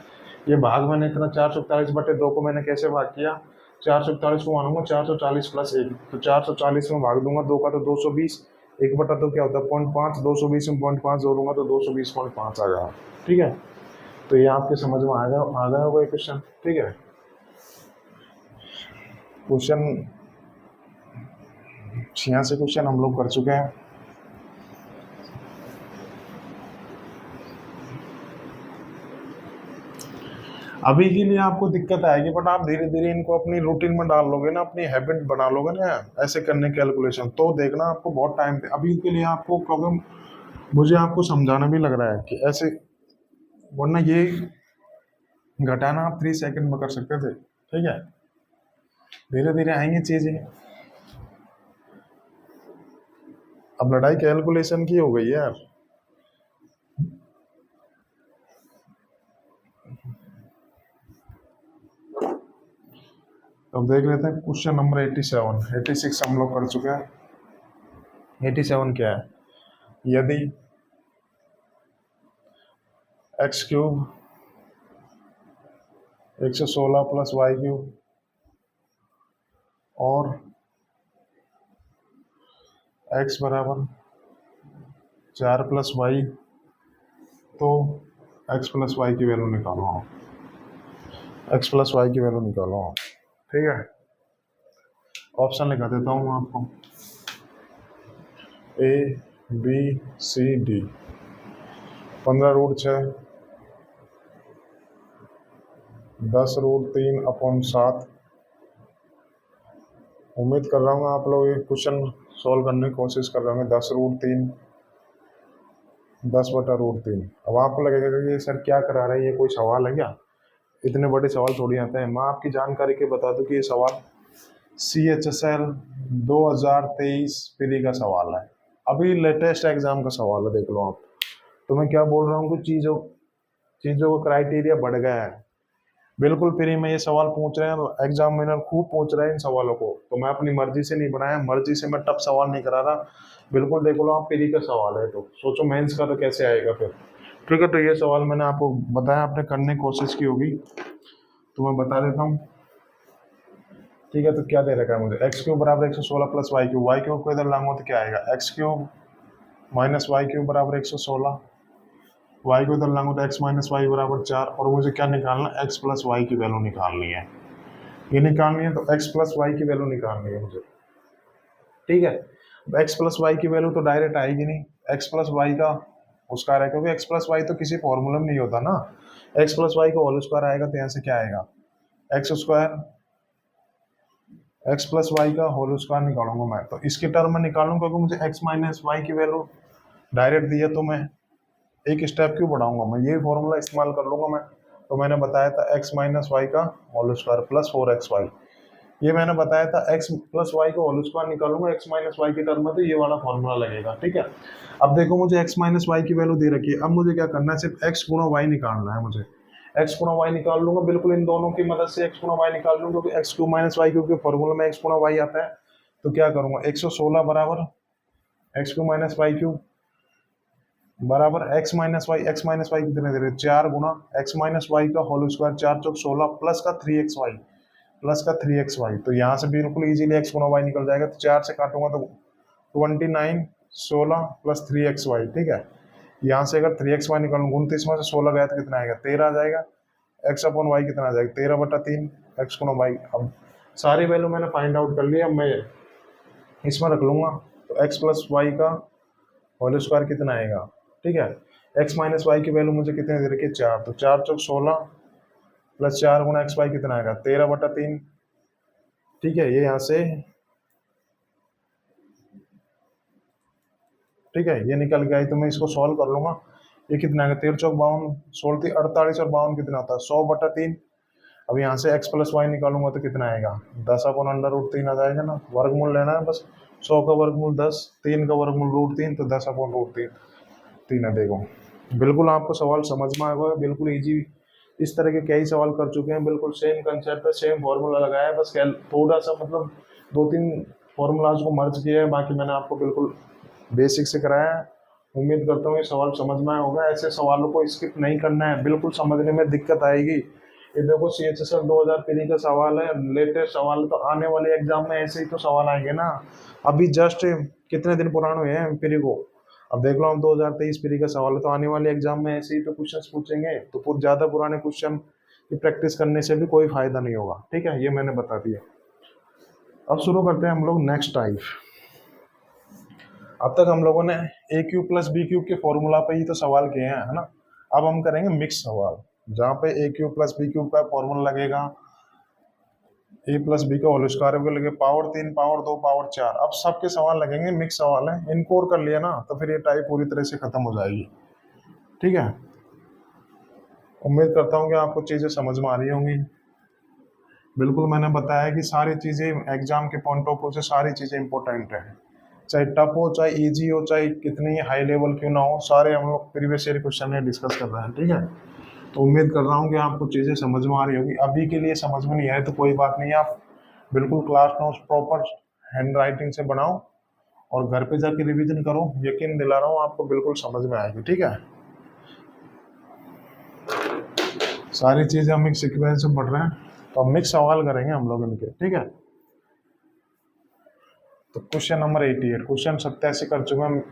ये भाग मैंने इतना 441/2 को मैंने कैसे भाग किया, 441 को मानूंगा 440+1, तो 440 में भाग दूंगा 2 का तो 220, 1/2 क्या होता है 0.5, 220 में 0.5 जोड़ूंगा तो 220.5 आ जाएगा। ठीक है, तो ये आपके समझ में आ गया होगा क्वेश्चन। ठीक है, क्वेश्चन 86 क्वेश्चन हम लोग कर चुके हैं। अभी के लिए आपको दिक्कत आएगी, बट आप धीरे धीरे इनको अपनी रूटीन में डाल लोगे ना, अपनी हैबिट बना लोगे ना ऐसे करने कैलकुलेशन, तो देखना आपको बहुत टाइम अभी के लिए आपको प्रॉब्लम, मुझे आपको समझाना भी लग रहा है कि ऐसे, वरना ये घटाना आप 3 सेकंड में कर सकते थे। ठीक है, धीरे धीरे आएंगी चीजें। अब लड़ाई कैलकुलेशन की हो गई है यार। अब देख लेते हैं क्वेश्चन नंबर 87। 86 हम लोग कर चुके हैं। 87 क्या है, यदि x³ 116 + y³ और x बराबर 4 + y, तो x + y की वैल्यू निकालो। x + y की वैल्यू निकालो। ठीक है, ऑप्शन लिखा देता हूँ आपको, A B C D। 15√6, 10√3/7। उम्मीद कर रहा हूँ आप लोग ये क्वेश्चन सॉल्व करने की कोशिश कर रहे होंगे। 10√3, 10/√3। अब आपको लगेगा कि ये सर क्या करा रहे हैं, ये कोई सवाल है क्या, इतने बड़े सवाल थोड़ी आते हैं। मैं आपकी जानकारी के बता दूं कि ये सवाल CHSL 2023 प्री का सवाल है, अभी लेटेस्ट एग्जाम का सवाल है, देख लो आप। तो मैं क्या बोल रहा हूँ कि चीज़ों का क्राइटेरिया बढ़ गया है। बिल्कुल फ्री में ये सवाल पूछ रहे हैं, एग्जामिनर खूब पूछ रहे हैं इन सवालों को, तो मैं अपनी मर्जी से नहीं बनाया, मर्जी से मैं टफ सवाल नहीं करा रहा। बिल्कुल देख लो आप, फ्री का सवाल है, तो सोचो मेंस का तो कैसे आएगा फिर। ठीक है, तो ये सवाल मैंने आपको बताया, आपने करने की कोशिश की होगी, तो मैं बता देता हूँ। ठीक है, तो क्या दे रखा है मुझे, x³ बराबर 116 + y³। y³ को इधर लाऊंगा तो क्या आएगा, x³ - y³ बराबर 116। y को इधर लाऊंगा तो x - y बराबर 4। और मुझे क्या निकालना, x + y की वैल्यू निकालनी है। ये निकालनी है तो x + y की वैल्यू निकालनी है मुझे। ठीक है, x + y की वैल्यू तो डायरेक्ट आएगी नहीं, x + y का स्क्वायर है, क्योंकि x + y तो किसी फॉर्मूला में नहीं होता ना। x + y का होल स्क्वायर आएगा तो यहाँ से क्या आएगा, x² x + y का होल स्क्वायर निकालूंगा मैं, तो इसके टर्म में निकालूंगा, क्योंकि मुझे x - y की वैल्यू डायरेक्ट दी है, तो मैं एक स्टेप क्यों बढ़ाऊंगा, मैं ये फॉर्मूला इस्तेमाल कर लूंगा मैं। तो मैंने बताया था x - y का होल स्क्वायर प्लस 4xy, ये मैंने बताया था x + y का होल स्क्वायर निकालूंगा x - y की टर्म में, तो ये वाला फॉर्मूला लगेगा। ठीक है, अब देखो मुझे x - y की वैल्यू दे रखी है, अब मुझे क्या करना है, सिर्फ x × y निकालना है मुझे। x × y निकाल लूंगा, बिल्कुल इन दोनों की मदद से x × y निकाल लूंगा, क्योंकि x³ - y, क्योंकि फॉर्मूला में x × y आता है। तो क्या करूंगा, 116 बराबर x³ - y³ बराबर x - y कितने दे रहे, 4 गुना x - y का होल स्क्वायर, 4 × 16 प्लस का 3xy। तो यहाँ से बिल्कुल इजीली x × y निकल जाएगा, तो 4 से काटूंगा तो 29, 16 + 3xy। ठीक है, यहाँ से अगर 3xy निकालूंगा, 29 में से 16 गया तो कितना आएगा, 13 आ जाएगा। x/y कितना आ जाएगा, 13/3 x × y। अब सारी वैल्यू मैंने फाइंड आउट कर लिया, मैं इसमें रख लूंगा, तो x + y का होल स्क्वायर कितना आएगा। ठीक है, x - y की वैल्यू मुझे कितने दे रखी है, 4, तो 4 × 16 प्लस 4 × xy कितना आएगा, 13/3। ठीक है, ये यहाँ से, ठीक है, ये निकल गया, तो मैं इसको सॉल्व कर लूंगा। ये कितना आएगा, 13 × 4 52, 16 48 और 52 कितना होता है, 100/3। अब यहाँ से x + y निकालूंगा तो कितना आएगा, 10/√3 आ जाएगा ना, वर्गमूल लेना है बस। 100 का वर्गमूल 10, 3 का वर्गमूल √3, तो 10/√3 3 है। देखो बिल्कुल आपको सवाल समझ में आ गया, बिल्कुल इजी। इस तरह के कई सवाल कर चुके हैं, बिल्कुल सेम कंसेप्ट है, सेम फॉर्मूला लगाया है, बस थोड़ा सा मतलब 2-3 फॉर्मूलाज को मर्ज किया है, बाकी मैंने आपको बिल्कुल बेसिक से कराया है। उम्मीद करता हूँ ये सवाल समझ में आया होगा। ऐसे सवालों को स्किप नहीं करना है, बिल्कुल समझने में दिक्कत आएगी। ये देखो CHSL 2003 का सवाल है, लेटेस्ट सवाल है, तो आने वाले एग्जाम में ऐसे ही तो सवाल आएंगे ना। अभी जस्ट कितने दिन पुराने हुए हैं प्री को, अब देख लो हम 2023 प्री का सवाल है, तो आने वाले एग्जाम में ऐसे ही तो क्वेश्चन पूछेंगे, तो ज्यादा पुराने क्वेश्चन की प्रैक्टिस करने से भी कोई फायदा नहीं होगा। ठीक है, ये मैंने बता दिया। अब शुरू करते हैं हम लोग नेक्स्ट टाइप। अब तक हम लोगों ने a³ + b³ के फॉर्मूला पे ही तो सवाल किए हैं, है ना। अब हम करेंगे मिक्स सवाल, जहाँ पे a³ + b³ का फॉर्मूला लगेगा, a + b का होल स्क्वायर को लगे पावर 3, पावर 2, पावर 4। अब सबके सवाल लगेंगे, मिक्स सवाल है, इनको और कर लिया ना तो फिर ये टाइप पूरी तरह से खत्म हो जाएगी। ठीक है, उम्मीद करता हूँ कि आपको चीजें समझ में आ रही होंगी। बिल्कुल मैंने बताया कि सारी चीजें एग्जाम के पॉइंट ऑफ व्यू से सारी चीजें इंपॉर्टेंट है, चाहे टफ हो, चाहे इजी हो, चाहे कितनी हाई लेवल क्यों ना हो, सारे हम लोग प्रीवियस ईयर क्वेश्चन में डिस्कस कर रहे हैं। ठीक है, तो उम्मीद कर रहा हूँ कि आपको चीज़ें समझ में आ रही होगी। अभी के लिए समझ में नहीं आए तो कोई बात नहीं, आप बिल्कुल class notes proper hand writing से बनाओ और घर पे जाके रिवीजन करो, यकीन दिला रहा हूँ आपको बिल्कुल समझ में आएगी। ठीक है, सारी चीज़ें हम एक सीक्वेंस से पढ़ रहे हैं, तो अब मिक्स सवाल करेंगे हम लोग इनके। ठीक है, तो क्वेश्चन नंबर 88, क्वेश्चन 87 कर चुके हैं।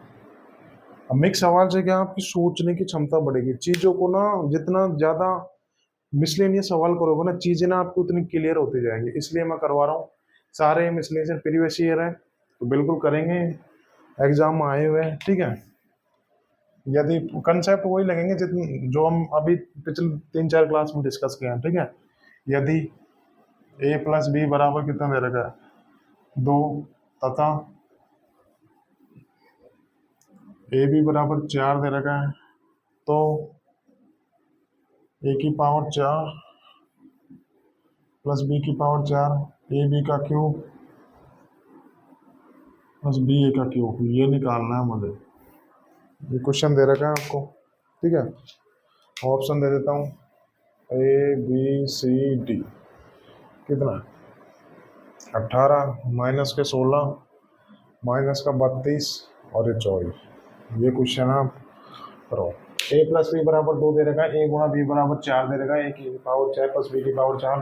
मिक्स सवाल से क्या आपकी सोचने की क्षमता बढ़ेगी, चीज़ों को ना जितना ज़्यादा मिसलेनियस सवाल करोगे ना, चीज़ें ना आपको उतनी क्लियर होती जाएंगी, इसलिए मैं करवा रहा हूँ। सारे मिसलेनियस प्रीवियस ईयर है, तो बिल्कुल करेंगे, एग्जाम में आए हुए हैं। ठीक है, यदि कंसेप्ट वही लगेंगे जितने जो हम अभी पिछले 3-4 क्लास में डिस्कस किए हैं। ठीक है, यदि a + b बराबर कितना दे रखा है, 2, तथा ab बराबर 4 दे रखा है, तो a की पावर 4 + b की पावर 4, ab का क्यूब + ba का क्यूब, ये निकालना है मुझे। ये क्वेश्चन दे रखा है आपको। ठीक है, ऑप्शन दे देता हूँ, ABCD कितना, 18 माइनस के 16 माइनस का 32 और ये 24। ये क्वेश्चन आप करो। a + b बराबर 2 दे रखा है, a × b बराबर 4 दे रखा है, a की पावर 4 + b की पावर 4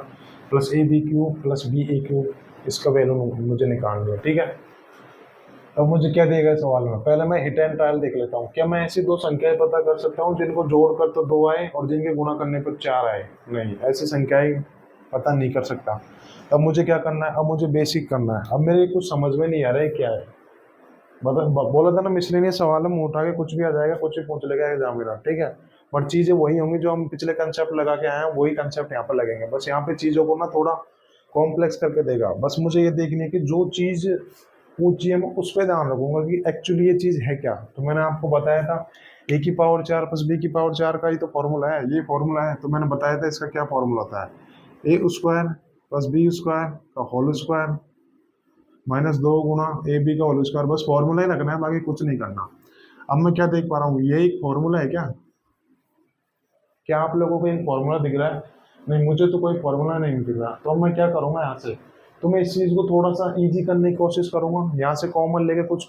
+ ab³ + ba³, इसका वैल्यू मुझे निकालनी है। ठीक है, अब मुझे क्या देगा सवाल में, पहले मैं हिट एंड ट्रायल देख लेता हूँ। क्या मैं ऐसी दो संख्याएं पता कर सकता हूँ जिनको जोड़कर तो 2 आए और जिनके गुणा करने पर 4 आए? नहीं, ऐसी संख्याएं पता नहीं कर सकता। अब मुझे क्या करना है, अब मुझे बेसिक करना है। अब मेरे कुछ समझ में नहीं आ रहा है क्या है, मतलब बोला था ना मिसलेनियस सवाल में उठा के कुछ भी आ जाएगा, कुछ भी पूछ लेगा एग्जाम में। ठीक है, बट चीजें वही होंगी जो हम पिछले कंसेप्ट लगा के आए हैं, वही कंसेप्ट यहाँ पर लगेंगे, बस यहाँ पे चीजों को ना थोड़ा कॉम्प्लेक्स करके देगा। बस मुझे ये देखनी है कि जो चीज पूछी है मैं उस पर ध्यान रखूंगा कि एक्चुअली ये चीज है क्या। तो मैंने आपको बताया था a की पावर 4 + b की पावर 4 का ही तो फॉर्मूला है, ये फॉर्मूला है। तो मैंने बताया था इसका क्या फॉर्मूला होता है, a² + b² का होल स्क्वायर -2 गुणा ab का होल स्क्वायर। बस फॉर्मूला ही रखना है, बाकी कुछ नहीं करना। अब मैं क्या देख पा रहा हूँ, ये एक फॉर्मूला है क्या? क्या आप लोगों को एक फॉर्मूला दिख रहा है? नहीं, मुझे तो कोई फॉर्मूला नहीं दिख रहा। तो अब मैं क्या करूंगा, यहाँ से तो मैं इस चीज को थोड़ा सा इजी करने की कोशिश करूंगा, यहाँ से कॉमन लेके कुछ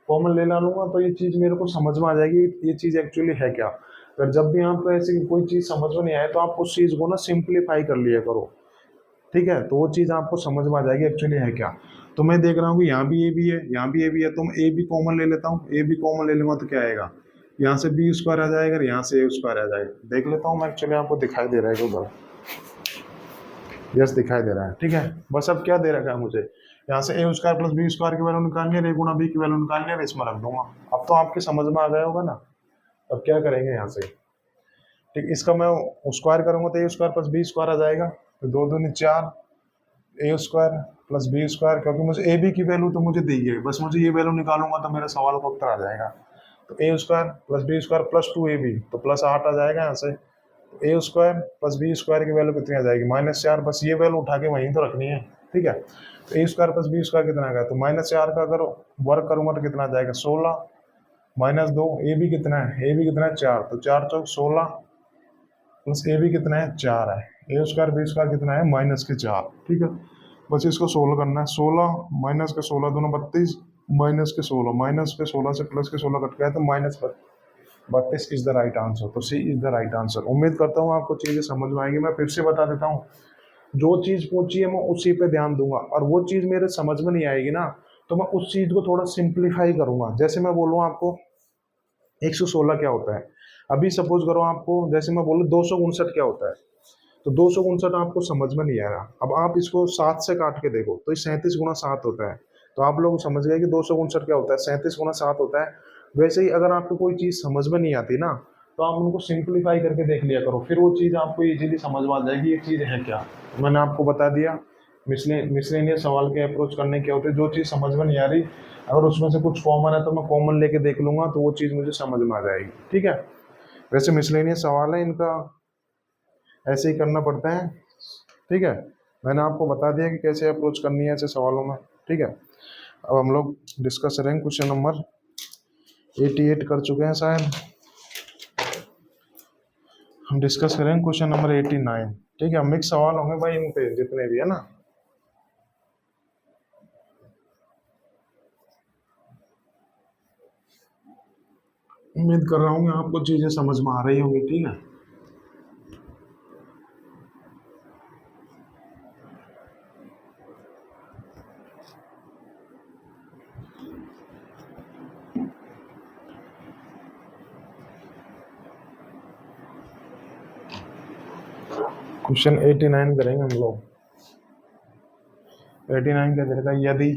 कॉमन ले ला लूंगा, तो ये चीज मेरे को समझ में आ जाएगी ये चीज एक्चुअली है क्या। अगर जब भी आपको ऐसी कोई चीज समझ में नहीं आए तो आप उस चीज को ना सिंप्लीफाई कर लिया करो। ठीक है, तो वो चीज आपको समझ में आ जाएगी एक्चुअली है क्या। तो मैं देख रहा हूँ कि यहाँ भी ए बी है, यहाँ भी ए बी है, तो मैं ए बी कॉमन ले लेता हूँ। ए बी कॉमन ले लूंगा तो क्या आएगा, यहाँ से b² आ जाएगा, यहाँ से a² आ जाएगा। देख लेता हूँ मैं, एक्चुअली आपको दिखाई दे रहा है उधर, यस दिखाई दे रहा है। ठीक है, बस अब क्या दे रखा है मुझे, यहाँ से a² + b² की वैल्यू निकालनी है, a × b की वैल्यू निकालनी है, इसमें रख दूंगा। अब तो आपके समझ में आ गया होगा ना। अब क्या करेंगे यहाँ से, ठीक, इसका मैं स्क्वायर करूंगा तो a² + b² आ जाएगा, तो 2 दूनी 4 a² + b², क्योंकि मुझे ए बी की वैल्यू तो मुझे दी है, बस मुझे ये वैल्यू निकालूंगा तो मेरा सवाल का उत्तर आ जाएगा। तो a² + b² + 2ab, तो +8 आ जाएगा यहाँ से। a² + b² की वैल्यू कितनी आ जाएगी, -4। बस ये वैल्यू उठा के वहीं तो रखनी है, ठीक है। तो ए स्क्वायर प्लस बी स्क्वायर कितना आएगा, तो -4 का अगर वर्क करूंगा तो कितना आ जाएगा 16 -2, ए भी कितना है, ए भी कितना है 4, तो 4 चौक 16 प्लस ए भी कितना है 4 है, ए स्क्वायर बी स्क्वायर कितना है -4, ठीक है। बस इसको सोल्व करना है, 16 माइनस के 16 दोनों 32, माइनस के 16 से प्लस के 16 कट गया तो -32 इज द राइट आंसर। तो सी इज द राइट आंसर। उम्मीद करता हूँ आपको चीजें समझ में आएंगी। मैं फिर से बता देता हूँ, जो चीज पूछी है मैं उसी पे ध्यान दूंगा, और वो चीज मेरे समझ में नहीं आएगी ना तो मैं उस चीज को थोड़ा सिंप्लीफाई करूंगा। जैसे मैं बोलूँ आपको 116 क्या होता है, अभी सपोज करो आपको, जैसे मैं बोलूँ 259 क्या होता है, तो 259 आपको समझ में नहीं आएगा। अब आप इसको 7 से काट के देखो तो 37 गुना 7 होता है, तो आप लोग समझ गए कि 259 क्या होता है, 37 गुना 7 होता है। वैसे ही अगर आपको कोई चीज़ समझ में नहीं आती ना तो आप उनको सिंप्लीफाई करके देख लिया करो, फिर वो चीज़ आपको इजीली समझ में आ जाएगी ये चीज़ है क्या। मैंने आपको बता दिया मिसलेनियस सवाल के अप्रोच करने क्या होते हैं, जो चीज़ समझ में नहीं आ रही अगर उसमें से कुछ कॉमन है तो मैं कॉमन लेके देख लूंगा तो वो चीज़ मुझे समझ में आ जाएगी, ठीक है। वैसे मिसलेनियस सवाल है, इनका ऐसे ही करना पड़ता है, ठीक है। मैंने आपको बता दिया कि कैसे अप्रोच करनी है ऐसे सवालों में, ठीक है। अब हम लोग डिस्कस करेंगे क्वेश्चन नंबर 88 कर चुके हैं शायद, हम डिस्कस करेंगे क्वेश्चन नंबर 89, ठीक है। मिक्स सवाल होंगे भाई इन पे जितने भी है ना। उम्मीद कर रहा हूँ आपको चीजें समझ में आ रही होंगी, ठीक है। क्वेश्चन 89 करेंगे हम लोग। 89 क्या देगा, यदि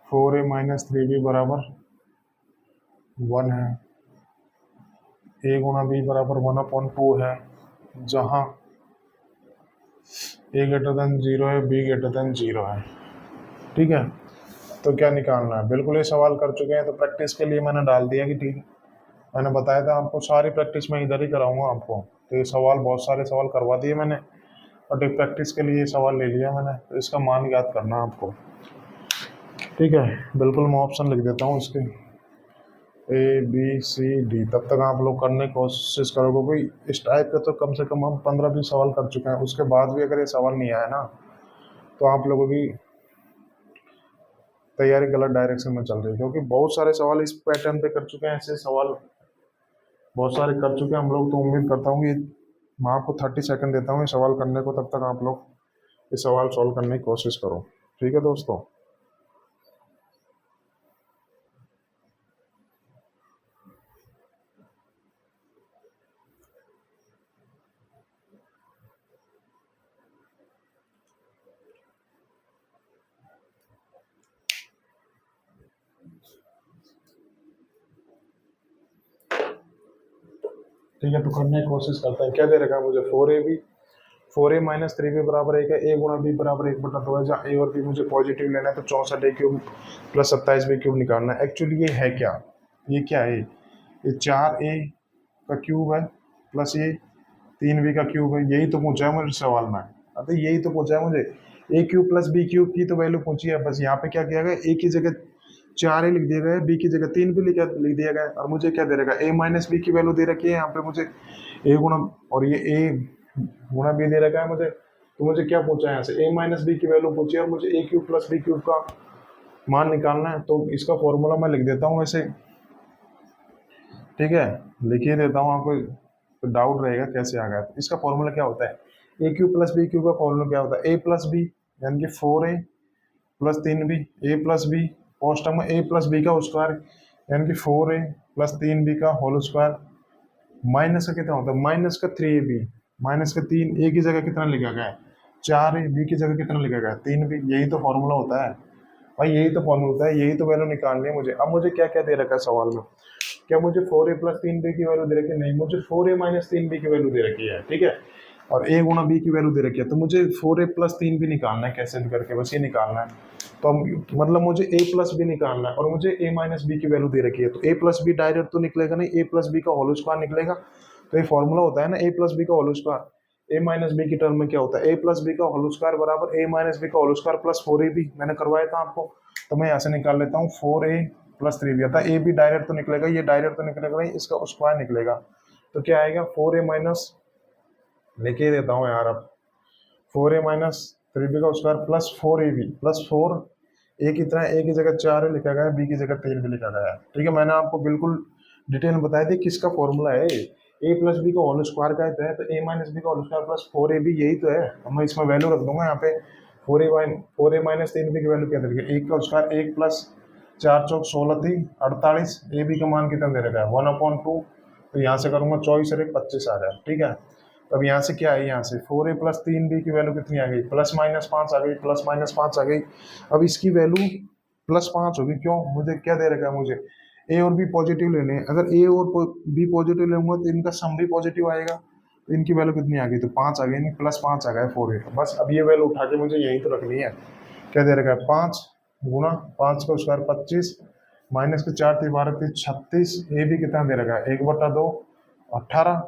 4a माइनस 3b बराबर 1 है, a गुणा b बराबर 1/2 है, जहाँ a ग्रेटर देन 0 है, b ग्रेटर देन 0 है, ठीक है। तो क्या निकालना है, बिल्कुल ये सवाल कर चुके हैं, तो प्रैक्टिस के लिए मैंने डाल दिया कि ठीक है, मैंने बताया था आपको सारी प्रैक्टिस मैं इधर ही कराऊंगा आपको। तो ये सवाल बहुत सारे सवाल करवा दिए मैंने, और एक प्रैक्टिस के लिए ये सवाल ले लिया मैंने, तो इसका मान याद करना आपको, ठीक है। बिल्कुल मैं ऑप्शन लिख देता हूँ इसके, ABCD, तब तक आप लोग करने की कोशिश करोगे। कोई इस टाइप का तो कम से कम हम 15-20 सवाल कर चुके हैं, उसके बाद भी अगर ये सवाल नहीं आया ना तो आप लोगों की तैयारी गलत डायरेक्शन में चल रही है, क्योंकि बहुत सारे सवाल इस पैटर्न पे कर चुके हैं, ऐसे सवाल बहुत सारे कर चुके हैं हम लोग। तो उम्मीद करता हूँ कि मैं आपको 30 सेकंड देता हूँ ये सवाल करने को, तब तक आप लोग ये सवाल सॉल्व करने की कोशिश करो, ठीक है दोस्तों। ठीक है, तो करने की कोशिश करते हैं। क्या दे रखा है मुझे, 4a माइनस 3b बराबर 1 है, a गुणा b बराबर 1/2 है, जहाँ a और b मुझे पॉजिटिव लेना है, तो 64a cube plus 27b cube निकालना है। एक्चुअली ये है क्या, ये क्या है, ये 4a का क्यूब है प्लस ये 3b का क्यूब है, यही तो पूछा है मुझे सवाल में। अरे यही तो पूछा है मुझे, a cube plus b cube की तो वैल्यू पूछी है, बस यहाँ पे क्या किया गया, a की जगह 4a लिख दिया गया है, b की जगह 3 भी लिख दिया गया है, और मुझे क्या दे रखा है, a माइनस बी की वैल्यू दे रखी है यहाँ पे मुझे, a गुणा और ये a गुणा b दे रखा है मुझे। तो मुझे क्या पूछा है यहाँ से, a माइनस बी की वैल्यू पूछी है और मुझे a cube plus B cube का मान निकालना है। तो इसका फॉर्मूला मैं लिख देता हूँ ऐसे, ठीक है, लिख ही देता हूँ, आपको तो डाउट रहेगा कैसे आ गया। तो इसका फॉर्मूला क्या होता है, a cube plus B cube का फॉर्मूला क्या होता है, a प्लस बी यानी कि 4a plus 3b, a plus b first term में a प्लस बी का स्क्वायर यानी कि 4a प्लस 3b का होल स्क्वायर, माइनस का कितना होता है, माइनस का 3ab, माइनस का 3, a की जगह कितना लिखा गया है 4a, b की जगह कितना लिखा गया है 3b, यही तो फॉर्मूला होता है भाई, यही तो फॉर्मूला होता है, यही तो वैल्यू निकालनी है मुझे। अब मुझे क्या क्या दे रखा है सवाल में, क्या मुझे 4a प्लस 3b की वैल्यू दे रखी है, नहीं, मुझे 4a माइनस 3b की वैल्यू दे रखी है, ठीक है, और a गुणा b की वैल्यू दे रखी है। तो मुझे 4a प्लस 3b निकालना है, कैसे भी करके बस ये निकालना है। तो मतलब मुझे a प्लस बी निकालना है, और मुझे a माइनस बी की वैल्यू दे रखी है, तो a प्लस बी डायरेक्ट तो निकलेगा नहीं, a प्लस बी का होल स्क्वायर निकलेगा। तो ये फॉर्मूला होता है ना a प्लस बी का होल स्क्वायर, ए माइनस बी की टर्म में क्या होता है, ए प्लस बी का होल स्क्वायर बराबर ए माइनस बी का होल स्क्वायर प्लस 4ab, मैंने करवाया था आपको। तो मैं यहाँ से निकाल लेता हूँ 4a प्लस 3b आता है, ए भी डायरेक्ट तो निकलेगा, ये डायरेक्ट तो निकलेगा नहीं, इसका स्क्वायर निकलेगा। तो क्या आएगा 4a माइनस, लिख ही देता हूँ यार अब, 4a माइनस 3b का स्क्वायर प्लस 4ab प्लस 4, ए की तरह ए की जगह 4 लिखा गया है, बी की जगह 3 भी लिखा गया है। ठीक है, मैंने आपको बिल्कुल डिटेल में बताया थी किसका फॉर्मूला है, ए प्लस बी का होल स्क्वायर का है, तो ए माइनस बी का होल स्क्वायर प्लस 4ab यही तो है। अब मैं इसमें वैल्यू रख दूंगा यहाँ पे, 4a माइनस 3b की वैल्यू क्या दे रखी है, 1 का स्क्वायर 1 प्लस 4 चौक 16 थी 48, ए बी का मान कितना दे रखा है 1/2, तो यहाँ से करूँगा 24 और 1 25 आ गया। ठीक है, अब यहाँ से क्या है, यहाँ से 4a प्लस 3b की वैल्यू कितनी आ गई, प्लस माइनस 5 आ गई, प्लस माइनस 5 आ गई। अब इसकी वैल्यू प्लस 5 होगी, क्यों, मुझे क्या दे रखा है, मुझे ए और बी पॉजिटिव लेने हैं, अगर ए और बी पॉजिटिव लेंगे तो इनका सम भी पॉजिटिव आएगा, तो इनकी वैल्यू कितनी आ गई, तो 5 आ गई, नहीं प्लस 5 आ गया 4a। बस अब ये वैल्यू उठा के मुझे यहीं तो रखनी है, क्या दे रखा है 5 गुना 5 का स्क्वायर 25 माइनस के 4 थी 12 थी 36, ए भी कितना दे रखा है 1/2 18,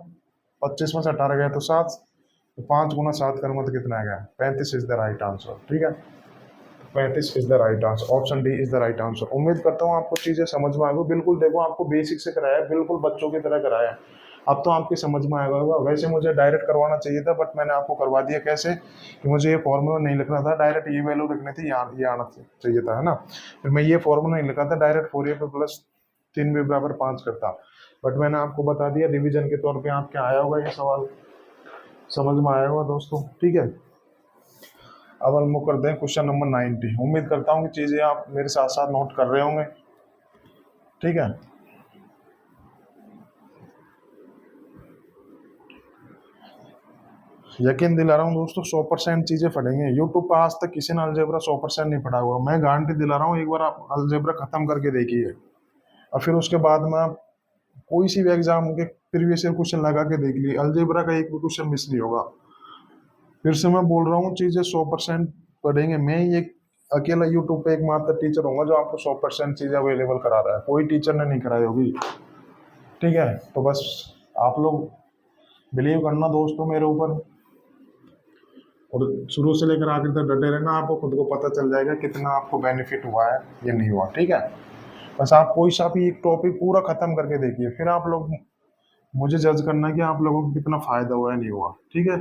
25 में से 18 गया तो 7, तो 5 गुना 7 करूँगा तो कितना आ गया 35 इज द राइट आंसर। ठीक है, 35 is the right answer, option D is the right answer. उम्मीद करता हूँ आपको चीजें समझ में आएगी, बिल्कुल देखो आपको बेसिक से कराया है, बिल्कुल बच्चों की तरह कराया है, अब तो आपकी समझ में आएगा होगा। वैसे मुझे डायरेक्ट करवाना चाहिए था, बट मैंने आपको करवा दिया, कैसे कि मुझे ये फॉर्मूला नहीं लिखना था, डायरेक्ट ये वैल्यू लिखनी थी, यहाँ ये आना चाहिए था, है ना। फिर मैं ये फॉर्मूला नहीं लिखा था, डायरेक्ट 4a पे प्लस 3b बराबर 5 करता, बट मैंने आपको बता दिया रिविजन के तौर पे आपके आया होगा ये सवाल, समझ में आया होगा दोस्तों। ठीक है, अब हम लोग करते हैं क्वेश्चन नंबर 90। उम्मीद करता हूँ कि चीज़ें आप मेरे साथ साथ नोट कर रहे होंगे। ठीक है, यकीन दिला रहा हूँ दोस्तों 100% चीज़ें पढ़ेंगे। यूट्यूब पर आज तक किसी ने अलजेब्रा 100% नहीं पढ़ा हुआ, मैं गारंटी दिला रहा हूँ, एक बार आप अलजेब्रा खत्म करके देखिए और फिर उसके बाद में आप कोई सी भी एग्जाम के प्रीवियस ईयर क्वेश्चन लगा के देख लीजिए, अलजेब्रा का एक भी क्वेश्चन मिस नहीं होगा। फिर से मैं बोल रहा हूँ, चीज़ें 100% पढ़ेंगे। मैं ही एक अकेला यूट्यूब पे एकमात्र टीचर होगा जो आपको 100% चीज़ें अवेलेबल करा रहा है, कोई टीचर ने नहीं कराई होगी। ठीक है, तो बस आप लोग बिलीव करना दोस्तों मेरे ऊपर, और शुरू से लेकर आखिर तक डटे रहना, आपको खुद को पता चल जाएगा कितना आपको बेनिफिट हुआ है या नहीं हुआ। ठीक है, बस आप कोई सा भी एक टॉपिक पूरा खत्म करके देखिए, फिर आप लोग मुझे जज करना कि आप लोगों को कितना फायदा हुआ है नहीं हुआ। ठीक है,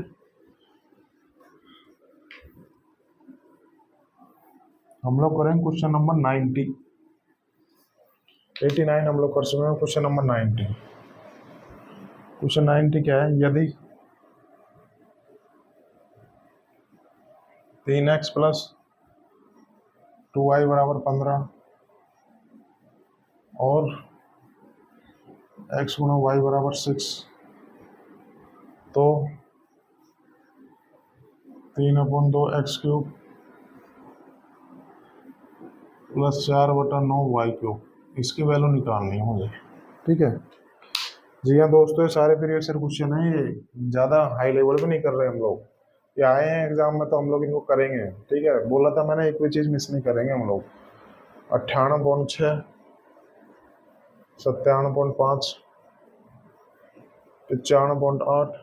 हम लोग करेंगे क्वेश्चन नंबर 90, 89 हम लोग कर चुके हैं, क्वेश्चन नंबर 90। क्वेश्चन 90 क्या है, यदि 3x प्लस 2y बराबर 15 और x गुना y बराबर 6, तो 3/2 x³ प्लस 4/9 y³, इसकी वैल्यू निकालनी है मुझे। ठीक है, जी हाँ दोस्तों, ये सारे प्रीवियस ईयर क्वेश्चन हैं, ये ज़्यादा हाई लेवल पे नहीं कर रहे हम लोग, ये आए हैं एग्जाम में तो हम लोग इनको करेंगे। ठीक है, बोला था मैंने, एक भी चीज़ मिस नहीं करेंगे हम लोग। 98.6, 97.5, 95.8,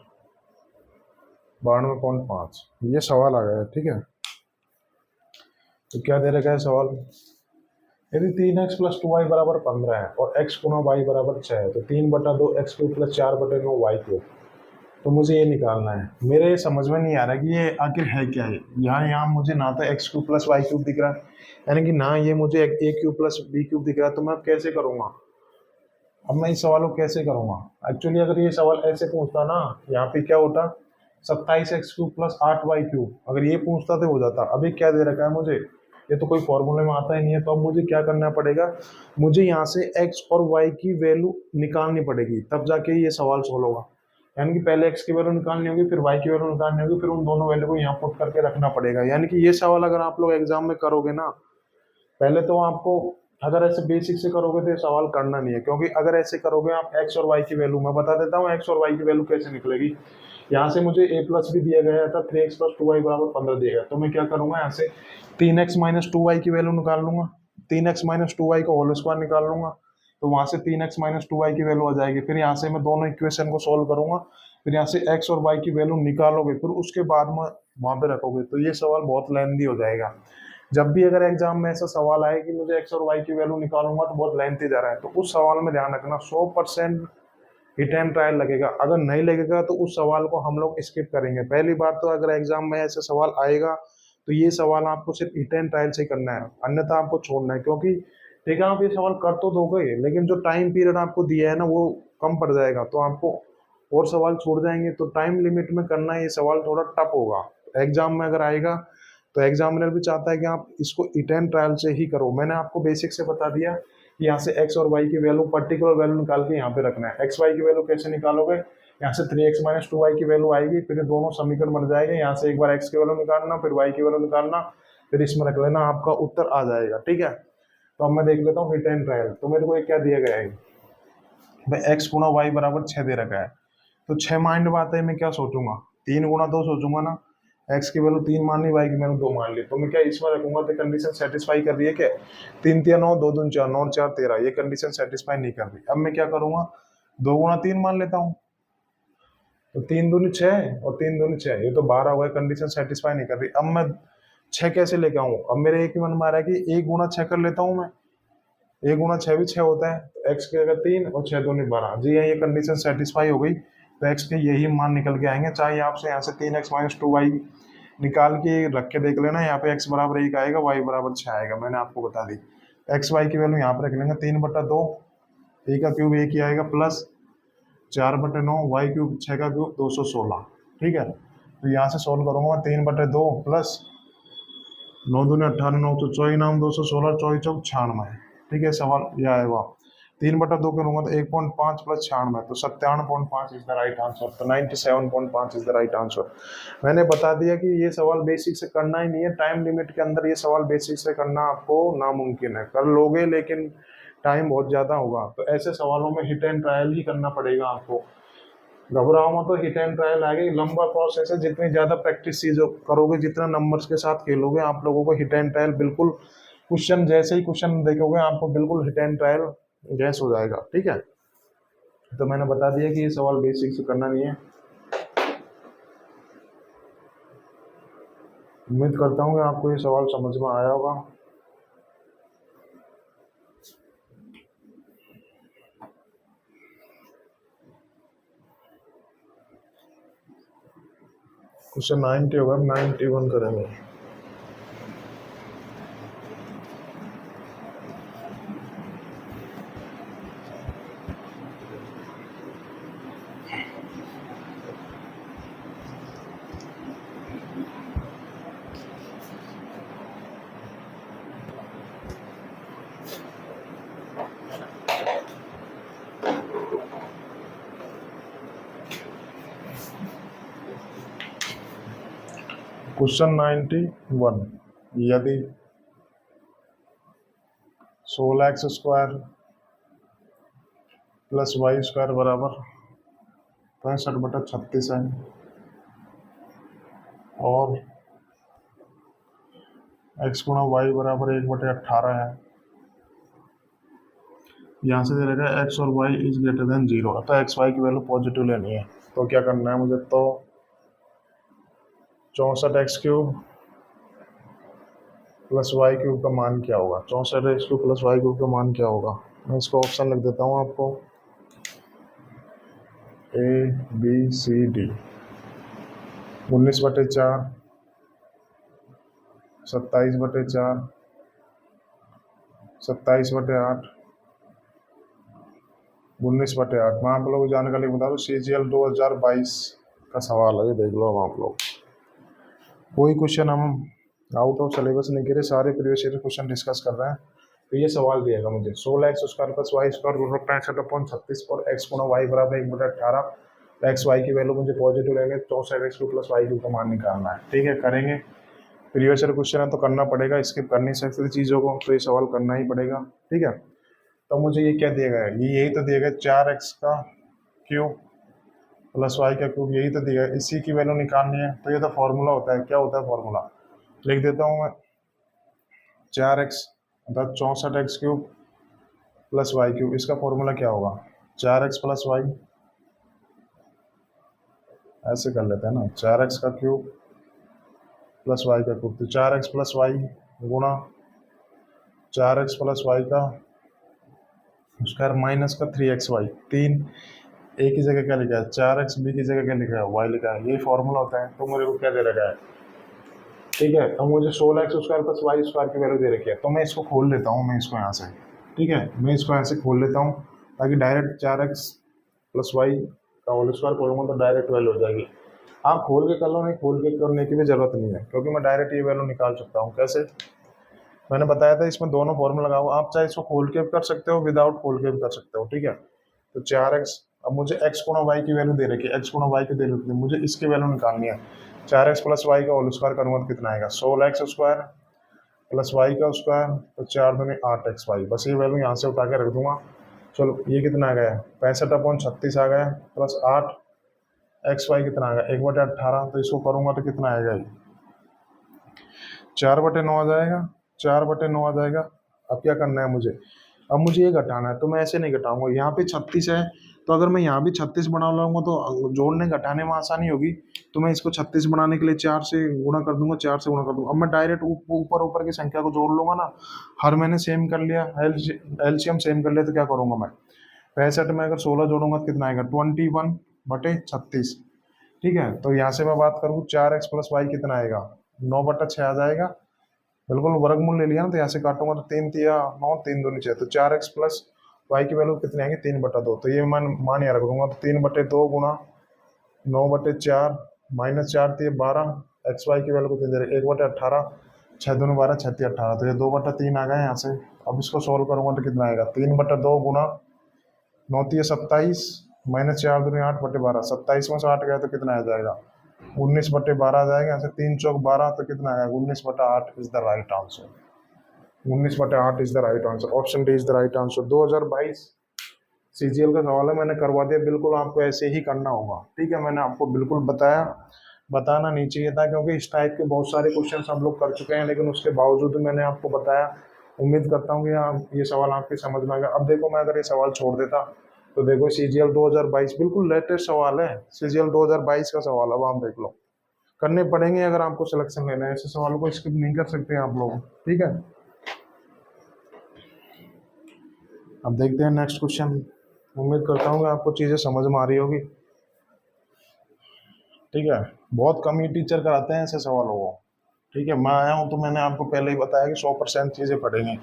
92.5, ये सवाल आ गया है। ठीक है, तो क्या दे रखा है सवाल, यदि 3x प्लस 2y बराबर 15 है और x गुना y बराबर 6 है, तो 3/2 x³ प्लस 4/9 y³, तो मुझे ये निकालना है। मेरे समझ में नहीं आ रहा कि ये आखिर है क्या है। यहाँ मुझे ना तो x³ प्लस y³ दिख रहा है, यानी कि ना ये मुझे a³ प्लस b³ दिख रहा है, तो मैं अब कैसे करूँगा, अब मैं इस सवाल को कैसे करूँगा। एक्चुअली अगर ये सवाल ऐसे पूछता ना, यहाँ पे क्या होता 27x³ प्लस 8y³, अगर ये पूछता तो हो जाता। अभी क्या दे रखा है मुझे, ये तो कोई फॉर्मूले में आता ही नहीं है, तो अब मुझे क्या करना पड़ेगा, मुझे यहाँ से x और y की वैल्यू निकालनी पड़ेगी, तब जाके ये सवाल सोल्व होगा। यानी कि पहले x की वैल्यू निकालनी होगी, फिर y की वैल्यू निकालनी होगी, फिर उन दोनों वैल्यू को यहाँ पुट करके रखना पड़ेगा। यानी कि ये सवाल अगर आप लोग एग्जाम में करोगे ना, पहले तो आपको अगर ऐसे बेसिक से करोगे तो ये सवाल करना नहीं है, क्योंकि अगर ऐसे करोगे आप x और y की वैल्यू, मैं बता देता हूँ x और y की वैल्यू कैसे निकलेगी। यहाँ से मुझे a प्लस भी दिया गया था, 3x प्लस 2y बराबर 15 दिया गया, तो मैं क्या करूँगा, यहाँ से 3x माइनस 2y की वैल्यू निकाल लूंगा, 3x माइनस 2y का होल स्क्वायर निकाल लूंगा, तो वहाँ से 3x माइनस 2y की वैल्यू आ जाएगी। फिर यहाँ से मैं दोनों इक्वेशन को सोल्व करूंगा, फिर यहाँ से एक्स और वाई की वैल्यू निकालोगे, फिर उसके बाद में वहाँ पे रखोगे, तो ये सवाल बहुत लेंथी हो जाएगा। जब भी अगर एग्जाम में ऐसा सवाल आए कि मुझे एक्स और वाई की वैल्यू निकालूंगा तो बहुत लेंथी जा रहा है, तो उस सवाल में ध्यान रखना 100% हिट एंड ट्रायल लगेगा। अगर नहीं लगेगा तो उस सवाल को हम लोग स्किप करेंगे। पहली बार तो अगर एग्जाम में ऐसा सवाल आएगा तो ये सवाल आपको सिर्फ हिट एंड ट्रायल से ही करना है, अन्यथा आपको छोड़ना है। क्योंकि ठीक है, आप ये सवाल कर तो दोगे लेकिन जो टाइम पीरियड आपको दिया है ना वो कम पड़ जाएगा, तो आपको और सवाल छूट जाएंगे। तो टाइम लिमिट में करना ये सवाल थोड़ा टफ होगा। एग्जाम में अगर आएगा तो एग्जामिनर भी चाहता है कि आप इसको हिट एंड ट्रायल से ही करो। मैंने आपको बेसिक से बता दिया कि यहाँ से एक्स और वाई की वैल्यू, पर्टिकुलर वैल्यू निकाल के यहाँ पे रखना है। एक्स वाई की वैल्यू कैसे निकालोगे, यहाँ से 3x माइनस 2y की वैल्यू आएगी, फिर दोनों समीकरण बन जाएंगे। यहाँ से एक बार x की वैल्यू निकालना, फिर y की वैल्यू निकालना, फिर इसमें रख लेना, आपका उत्तर आ जाएगा। ठीक है, तो अब मैं देख लेता हूँ हिट एंड ट्रायल। तो मेरे को एक क्या दिया गया है भाई, x गुणा वाई बराबर 6 दे रखा है। तो 6 माइंड बात है, मैं क्या सोचूंगा, 3 गुणा 2 सोचूंगा ना। x की वैल्यू 3 मान ली, y की वैल्यू 2 मान ली, तो मैं क्या इसमें रखूंगा तो कंडीशन सेटिस्फाई कर रही है क्या? 3 3 9, 2 2 4, 9 4 13, ये कंडीशन सेटिस्फाई नहीं कर रही। अब मैं क्या करूंगा, 2 गुणा 3 मान लेता हूँ, तो 3 दूनी 6 और 3 दूनी 6, ये तो 12 हुआ, कंडीशन सेटिस्फाई नहीं कर रही। अब मैं 6 कैसे लेके आऊँ? अब मेरे एक ही मन में आ रहा है कि 1 गुणा 6 कर लेता हूँ मैं, 1 गुणा 6 भी 6 होता है, तो x के अगर 3 और 6 दूनी 12, जी हाँ, ये कंडीशन सेटिस्फाई हो गई। तो x के यही मान निकल के आएंगे। चाहे आपसे यहाँ से 3x माइनस 2y निकाल के रख के देख लेना, यहाँ पे x बराबर 1 आएगा, y बराबर 6 आएगा, मैंने आपको बता दी। एक्स वाई की वैल्यू यहाँ पे रख लेंगे, 3/2, ए का क्यूब 1 ही आएगा, प्लस 4/9, वाई क्यूब 6 का क्यूब 216। ठीक है, तो यहाँ से सॉल्व करूंगा, 3/2 प्लस 9 दूनी 18, 9 तो 24 नाम 216, 24 चौक 96। ठीक है, सवाल यह आएगा। 3/2 करूंगा तो 1.5 प्लस 96, तो 97.5 इज द राइट आंसर। तो 97.5 इज द राइट आंसर। मैंने बता दिया कि ये सवाल बेसिक से करना ही नहीं है, टाइम लिमिट के अंदर ये सवाल बेसिक से करना आपको नामुमकिन है। कर लोगे लेकिन टाइम बहुत ज़्यादा होगा, तो ऐसे सवालों में हिट एंड ट्रायल ही करना पड़ेगा आपको। घबराओ मत, तो हिट एंड ट्रायल आएगी, लंबा प्रोसेस है। जितनी ज़्यादा प्रैक्टिस चीज़ों करोगे, जितना नंबर्स के साथ खेलोगे, आप लोगों को हिट एंड ट्रायल बिल्कुल, क्वेश्चन जैसे ही क्वेश्चन देखोगे आपको बिल्कुल हिट एंड ट्रायल गैस हो जाएगा। ठीक है, तो मैंने बता दिया कि ये सवाल बेसिक से करना नहीं है। उम्मीद करता हूँ कि आपको ये सवाल समझ में आया होगा। क्वेश्चन 90 होगा, 91 करेंगे। क्वेश्चन 91, यदि 16x² प्लस y² बराबर 65/36 है और x गुणा वाई बराबर 1/18 है, यहाँ से दे रखा है x और y इज ग्रेटर देन 0, तो x y की वैल्यू पॉजिटिव लेनी है। तो क्या करना है मुझे, तो 64x³ प्लस वाई क्यूब का मान क्या होगा, 64x³ प्लस वाई क्यूब का मान क्या होगा। मैं इसको ऑप्शन लिख देता हूँ आपको, ABCD। 19/4, 27/4, 27/8, 19/8। मैं आप लोगों को जानकारी बता दूँ, CGL 2022 का सवाल है, ये देख लो। आप लोग कोई क्वेश्चन हम आउट ऑफ सिलेबस नहीं करे, सारे प्रीवियस ईयर क्वेश्चन डिस्कस कर रहे हैं। तो ये सवाल दिएगा मुझे 16x² प्लस y² 65/36 और x गुणा y बराबर 1/18, तो x y की वैल्यू मुझे पॉजिटिव लेंगे, 64x³ प्लस y क्यूब का मान निकालना है। ठीक है, करेंगे। प्रीवियस ईयर क्वेश्चन है तो करना पड़ेगा, स्किप कर नहीं सकते चीज़ों को, तो ये सवाल करना ही पड़ेगा। ठीक है, तो मुझे ये क्या दिया गया है, ये यही तो दिया गया 4x³ प्लस y का क्यूब, यही तो दिया है, इसी की वैल्यू निकालनी है। तो ये तो फॉर्मूला होता है, क्या होता है फॉर्मूला, लिख देता हूँ मैं। 4x अर्थात 64x³ प्लस y क्यूब, इसका फॉर्मूला क्या होगा, 4x प्लस वाई ऐसे कर लेते हैं ना, 4x का क्यूब प्लस वाई का क्यूब, तो 4x प्लस वाई गुणा 4x प्लस वाई का स्क्वायर माइनस का 3xy, तीन ए की जगह क्या लिखा है 4x, बी की जगह क्या लिखा है y लिखा है, ये फॉर्मूला होता है। तो मेरे को क्या दे रखा है, ठीक है, तो मुझे 16x square plus Y square की वैल्यू दे रखी है, तो मैं इसको खोल लेता हूँ, मैं इसको यहाँ से, ठीक है, मैं इसको यहाँ से खोल लेता हूँ ताकि डायरेक्ट 4x प्लस वाई का होल स्क्वायर खोलूंगा तो डायरेक्ट वैल्यू हो जाएगी। आप खोल के कर लो, नहीं खोल के करने की भी जरूरत नहीं है, क्योंकि मैं डायरेक्ट ये वैल्यू निकाल सकता हूँ। कैसे, मैंने बताया था इसमें दोनों फॉर्मूला लगा हुआ, आप चाहे इसको खोल के भी कर सकते हो, विदाउट खोल के भी कर सकते हो, ठीक है। तो 4x, अब मुझे x गुणा वाई की वैल्यू दे रखी है, x गुणा वाई की दे रखी है, मुझे इसकी वैल्यू निकालनी है। 4x प्लस वाई का होल स्क्वायर करूँगा तो कितना आएगा 16x स्क्वायर प्लस वाई का स्क्वायर, तो 4 दूनी 8xy, बस ये वैल्यू यहाँ से उठा के रख दूंगा। चलो ये कितना आ गया 65/36 आ गया, प्लस 8xy कितना आ गया 1/18, तो इसको करूँगा तो कितना आएगा, 4/9 आ जाएगा, 4/9 आ जाएगा। अब क्या करना है मुझे, अब मुझे ये घटाना है, तो मैं ऐसे नहीं घटाऊंगा, यहाँ पे 36 है, तो अगर मैं यहाँ भी 36 बना लाऊंगा तो जोड़ने घटाने में आसानी होगी, तो मैं इसको 36 बनाने के लिए 4 से गुणा कर दूंगा, 4 से गुणा कर दूंगा। अब मैं डायरेक्ट ऊपर ऊपर की संख्या को जोड़ लूंगा ना, हर मैंने सेम कर लिया, एलसीएम सेम कर लिया, तो क्या करूंगा मैं 65 में अगर 16 जोड़ूंगा तो कितना आएगा 21/36, ठीक है। तो यहाँ से मैं बात करूँ 4x प्लस वाई कितना आएगा 9/6 आ जाएगा, बिल्कुल वर्गमूल ले लिया ना, तो यहाँ से काटूंगा तो 3 तिया 9, 3 दूनी 6, तो 4x प्लस वाई की वैल्यू कितनी आएगी 3/2, तो ये मान यहाँ रख दूंगा, तो 3/2 गुणा 9/4 माइनस 4 तिया 12, एक्स वाई की वैल्यू कितनी दे रही 1/18, 6 दूनी 12, 6 तिया 18, तो ये 2/3 आ गया यहाँ से। अब इसको सोल्व करूंगा तो कितना आएगा 3/2 गुणा 9 तिया 27 माइनस 4 दूनी 8/12, 27 में से 8 गया तो कितना आ जाएगा 19/12 आ जाएगा, यहाँ से 3 चौक 12, तो कितना आएगा 19/8 is the right answer, 19/8 is the right answer, option D is the right answer. 2022 CGL का सवाल है, मैंने करवा दिया, बिल्कुल आपको ऐसे ही करना होगा, ठीक है। मैंने आपको बिल्कुल बताया, बताना नहीं चाहिए था, क्योंकि इस टाइप के बहुत सारे क्वेश्चन हम लोग कर चुके हैं, लेकिन उसके बावजूद मैंने आपको बताया। उम्मीद करता हूँ कि आप ये सवाल आपके समझ में आ गया। अब देखो मैं अगर ये सवाल छोड़ देता, तो देखो सीजीएल 2022 बिल्कुल लेटेस्ट सवाल है, सीजीएल 2022 का सवाल, अब आप देख लो, करने पड़ेंगे अगर आपको सिलेक्शन लेना है, ऐसे सवालों को स्किप नहीं कर सकते आप लोग, ठीक है। अब देखते हैं नेक्स्ट क्वेश्चन। उम्मीद करता हूँ कि आपको चीज़ें समझ में आ रही होगी, ठीक है। बहुत कम ही टीचर कराते हैं ऐसे सवालों को, ठीक है। मैं आया हूँ तो मैंने आपको पहले ही बताया कि 100% चीज़ें पढ़ेंगे,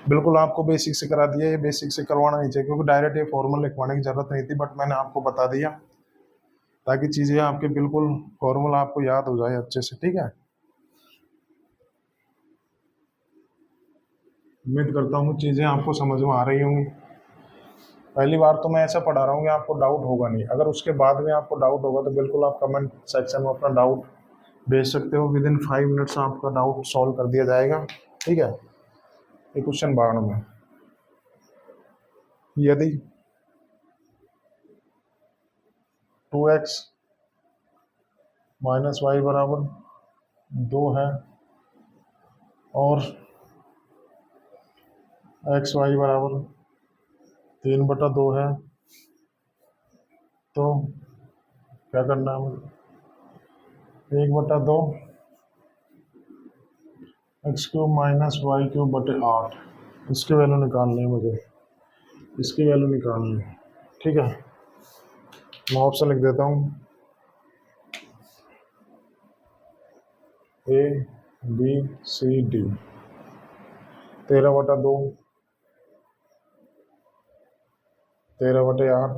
बिल्कुल आपको बेसिक से करा दिया, ये बेसिक से करवाना नहीं चाहिए, क्योंकि डायरेक्ट ये फॉर्मूला लिखवाने की जरूरत नहीं थी, बट मैंने आपको बता दिया ताकि चीज़ें आपके बिल्कुल फॉर्मूला आपको याद हो जाए अच्छे से, ठीक है। उम्मीद करता हूँ चीज़ें आपको समझ में आ रही होंगी। पहली बार तो मैं ऐसा पढ़ा रहा हूँ कि आपको डाउट होगा नहीं, अगर उसके बाद में आपको डाउट होगा तो बिल्कुल आप कमेंट सेक्शन में अपना डाउट भेज सकते हो, विद इन 5 मिनट्स आपका डाउट सॉल्व कर दिया जाएगा, ठीक है। ये क्वेश्चन 92 में, यदि 2x माइनस वाई बराबर 2 है और एक्स वाई बराबर 3/2 है, तो क्या करना है मुझे 1/2 x cube minus y cube बटे 8, इसकी वैल्यू निकालनी है मुझे, इसकी वैल्यू निकालनी है, ठीक है। मैं ऑप्शन लिख देता हूँ, ए बी सी डी, 13/2, 13/8,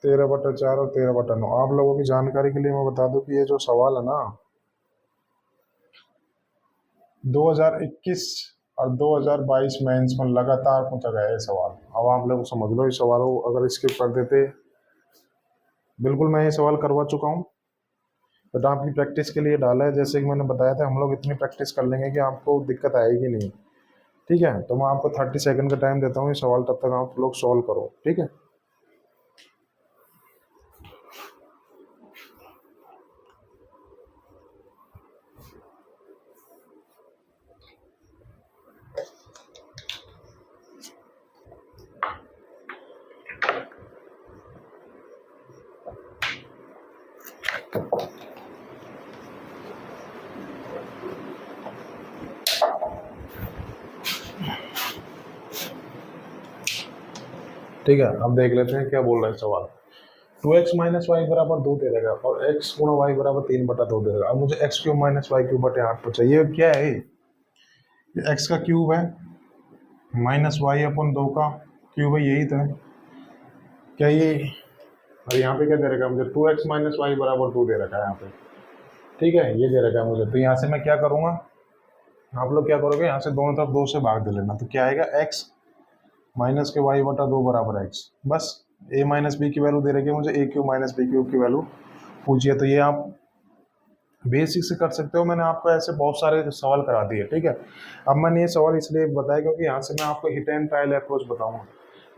13/4 और 13/9। आप लोगों की जानकारी के लिए मैं बता दूं कि ये जो सवाल है ना 2021 और 2022 मेंस में लगातार पूछा गया है सवाल। अब आप लोग समझ लो, इस सवाल को अगर स्किप कर देते, बिल्कुल मैं ये सवाल करवा चुका हूँ, बट आपकी प्रैक्टिस के लिए डाला है, जैसे कि मैंने बताया था हम लोग इतनी प्रैक्टिस कर लेंगे कि आपको दिक्कत आएगी नहीं, ठीक है। तो मैं आपको 30 सेकंड का टाइम देता हूँ, ये सवाल तब तक आप लोग सॉल्व करो, ठीक है। ठीक है, अब देख लेते हैं क्या बोल रहा है सवाल। 2x माइनस वाई बराबर 2 दे देगा और x गुणा वाई बराबर 3/2 दे देगा। अब मुझे x cube minus y cube बटे 8 तो चाहिए। क्या है ये x का क्यूब है माइनस वाई अपन 2 का क्यूब है, यही तो है क्या ये। और यहाँ पे क्या दे रखा है मुझे, 2x माइनस वाई बराबर 2 दे रखा है यहाँ पे। ठीक है, ये दे रखा है मुझे। तो यहाँ से मैं क्या करूँगा, आप लोग क्या करोगे, यहाँ से दोनों तरफ 2 से भाग दे लेना। तो क्या आएगा, x माइनस के वाई बटा 2 बराबर x। बस a माइनस बी की वैल्यू दे रखी है मुझे, a cube minus b cube की वैल्यू पूछिए। तो ये आप बेसिक से कर सकते हो, मैंने आपको ऐसे बहुत सारे सवाल करा दिए। ठीक है, अब मैंने ये सवाल इसलिए बताया क्योंकि यहाँ से मैं आपको हिट एंड ट्रायल अप्रोच बताऊंगा।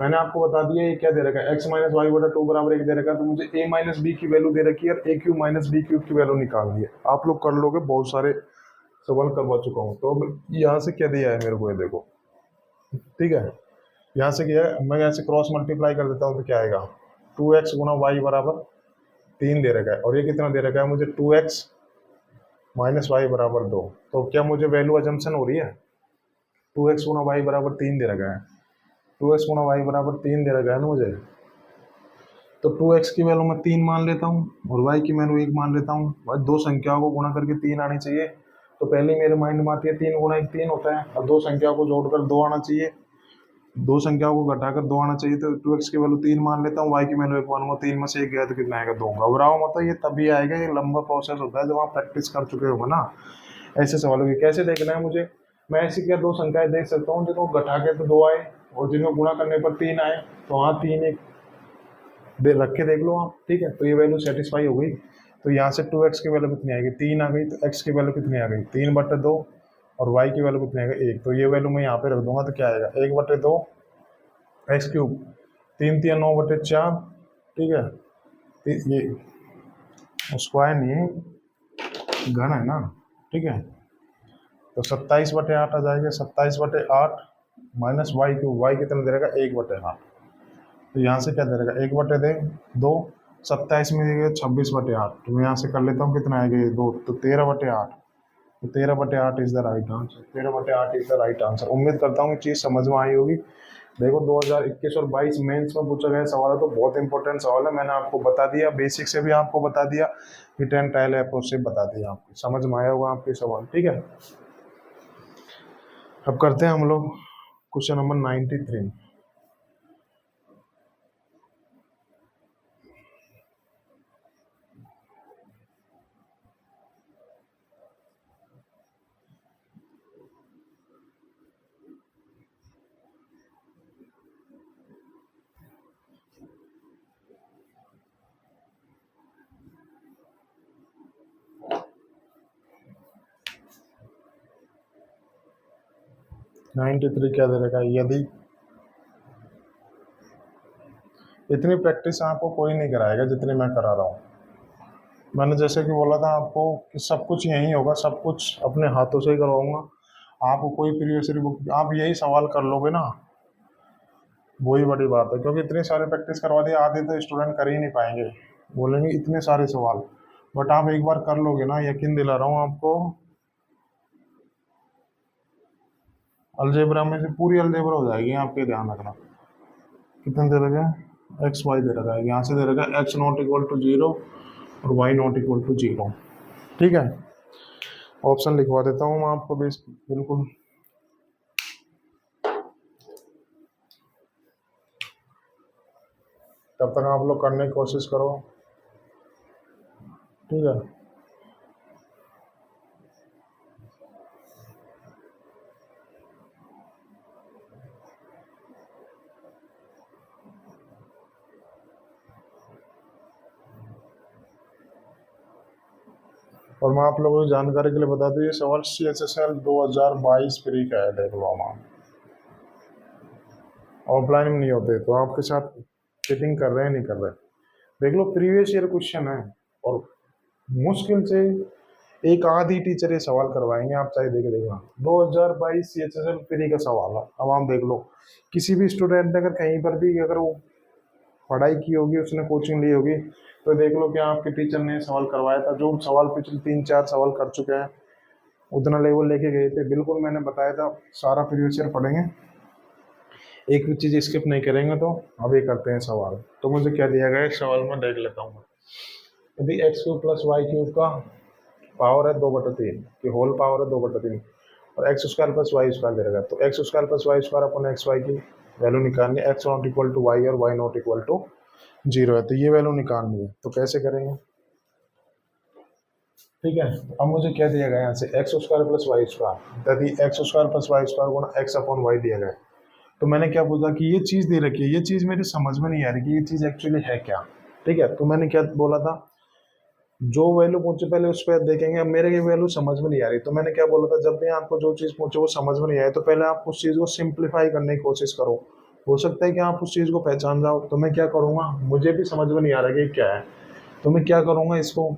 मैंने आपको बता दिया ये क्या दे रखा है, x माइनस वाई बटा 2 बराबर 1 दे रखा है। तो मुझे a माइनस बी की वैल्यू दे रखी है और a cube minus b cube की वैल्यू निकालनी है। आप लोग कर लोगे, बहुत सारे सवाल करवा चुका हूँ। तो अब यहाँ से क्या दिया है मेरे को, ये देखो। ठीक है, यहाँ से क्या है, मैं यहाँ से क्रॉस मल्टीप्लाई कर देता हूँ तो क्या आएगा, 2x गुणा वाई बराबर 3 दे रखा है और ये कितना दे रखा है मुझे, 2x माइनस वाई बराबर 2। तो क्या मुझे वैल्यू अजम्पशन हो रही है, 2x गुणा वाई बराबर 3 दे रखा है, 2x गुणा वाई बराबर 3 दे रखा है ना मुझे। तो 2x की वैल्यू मैं 3 मान लेता हूँ और y की वैल्यू 1 मान लेता हूँ। भाई दो संख्याओं को गुणा करके 3 आनी चाहिए। तो पहले मेरे माइंड में आती है 3 गुणा 1 3 होता है, और दो संख्याओं को जोड़कर 2 आना चाहिए, दो संख्याओं को घटाकर 2 आना चाहिए। तो 2x की वैल्यू 3 मान लेता हूँ, y की वैल्यू 1 मानूंगा। 3 में से 1 गया तो कितना आएगा, 2। घबराओ मत, ये तभी आएगा, ये लंबा प्रोसेस होता है जब आप प्रैक्टिस कर चुके हो ना। ऐसे सवालों की कैसे देखना है मुझे, मैं ऐसी क्या दो संख्याएं देख सकता हूँ जिनको घटा के तो 2 आए और जिनको गुणा करने पर 3 आए। तो हाँ 3 एक दे रख के देख लो आप। ठीक है, तो ये वैल्यू सेटिस्फाई हो गई। तो यहाँ से 2x की वैल्यू कितनी आएगी, 3 आ गई। तो x की वैल्यू कितनी आ गई, 3/2 और y की वैल्यू कितनी आ गई, 1। तो ये वैल्यू मैं यहाँ पे रख दूंगा तो क्या आएगा, 1/2 एक्स क्यूब, 3 3 9/4। ठीक है, ये स्क्वायर नहीं है, घन है ना। ठीक है, तो 27/8 आ जाएगा, 27/8 माइनस वाई क्यूब, वाई कितना दे रहेगा, 1/8। तो यहाँ से क्या दे रहेगा, 1/2, 27 में देगा 26/8। तो मैं यहाँ से कर लेता हूँ, कितना आएगा ये 2, तो 13/8। तो 13/8 is the right answer, 13/8 is the right answer. उम्मीद करता हूँ ये चीज़ समझ में आई होगी। देखो 2021 और 22 मेंस में पूछा गया सवाल है, तो बहुत इंपॉर्टेंट सवाल है। मैंने आपको बता दिया, बेसिक से भी आपको बता दिया, हिट एंड ट्रायल अप्रोच से बता दिया, आपको समझ में आया होगा आपके सवाल। ठीक है, अब करते हैं हम लोग क्वेश्चन नंबर 93। क्या दे रखा है, यदि इतनी प्रैक्टिस आपको कोई नहीं कराएगा जितनी मैं करा रहा हूँ। मैंने जैसे कि बोला था आपको कि सब कुछ यहीं होगा, सब कुछ अपने हाथों से ही करवाऊंगा। आपको कोई प्रीवियस बुक, आप यही सवाल कर लोगे ना, वही बड़ी बात है। क्योंकि इतनी सारी प्रैक्टिस करवा दी, आधे तो स्टूडेंट कर ही नहीं पाएंगे, बोलेंगे इतने सारे सवाल। बट आप एक बार कर लोगे ना, यकीन दिला रहा हूँ आपको, अलजेब्रा में से पूरी अलजेब्रा हो जाएगी। आपके ध्यान रखना, कितने दे रखा है, एक्स वाई दे रखा है, यहाँ से दे रखा है एक्स नॉट इक्वल टू 0 और वाई नॉट इक्वल टू 0। ठीक है, ऑप्शन लिखवा देता हूँ मैं आपको बिल्कुल। तब तक आप लोग करने की कोशिश करो। ठीक है, और मैं आप लोगों की जानकारी के लिए बता दूं, ये सवाल CHSL 2022 प्री का है। देख लो, हम ऑफलाइन में नहीं होते, तो आपके साथ चीटिंग कर रहे हैं नहीं कर रहे। देख लो, प्रीवियस ईयर क्वेश्चन है और मुश्किल से एक आधी टीचर ये सवाल करवाएंगे, आप चाहे देख देखना। 2022 CHSL प्री का सवाल है। अब आप देख लो, किसी भी स्टूडेंट ने अगर कहीं पर भी अगर वो पढ़ाई की होगी, उसने कोचिंग ली होगी, तो देख लो कि आपके टीचर ने सवाल करवाया था। जो सवाल पिछले 3 4 सवाल कर चुके हैं, उतना लेवल लेके गए थे। बिल्कुल मैंने बताया था, सारा प्रीवियस ईयर पढ़ेंगे, एक भी चीज़ स्किप नहीं करेंगे। तो अब ये करते हैं सवाल। तो मुझे क्या दिया गया है इस सवाल में देख लेता हूँ मैं। यदि X cube plus Y cube का पावर है 2/3 की होल पावर है 2/3 और X square plus Y square दे रखा है, तो x square plus Y square अपन एक्स वाई की वैल्यू निकालनी है। X not equal to Y और वाई नॉट इक्वल टू 0 है, तो ये वैल्यू निकालनी है। तो कैसे करेंगे? ठीक है, अब मुझे क्या दिया गया यहाँ से x square plus Y square, यदि X square plus Y square गुणा एक्स अपॉन वाई दिया गया है। तो मैंने क्या बोला कि ये चीज़ दे रखी है, ये चीज़ मेरी समझ में नहीं आ रही कि ये चीज़ एक्चुअली है क्या। ठीक है, तो मैंने क्या बोला था, जो वैल्यू पूछे पहले उस पर देखेंगे। अब मेरे ये वैल्यू समझ में नहीं आ रही, तो मैंने क्या बोला था, जब भी आपको जो चीज़ पूछे वो समझ में नहीं आए तो पहले आप उस चीज़ को सिंप्लीफाई करने की कोशिश करो। हो सकता है कि आप उस चीज़ को पहचान जाओ। तो मैं क्या करूँगा, मुझे भी समझ में नहीं आ रहा कि क्या है, तो मैं क्या करूँगा इसको,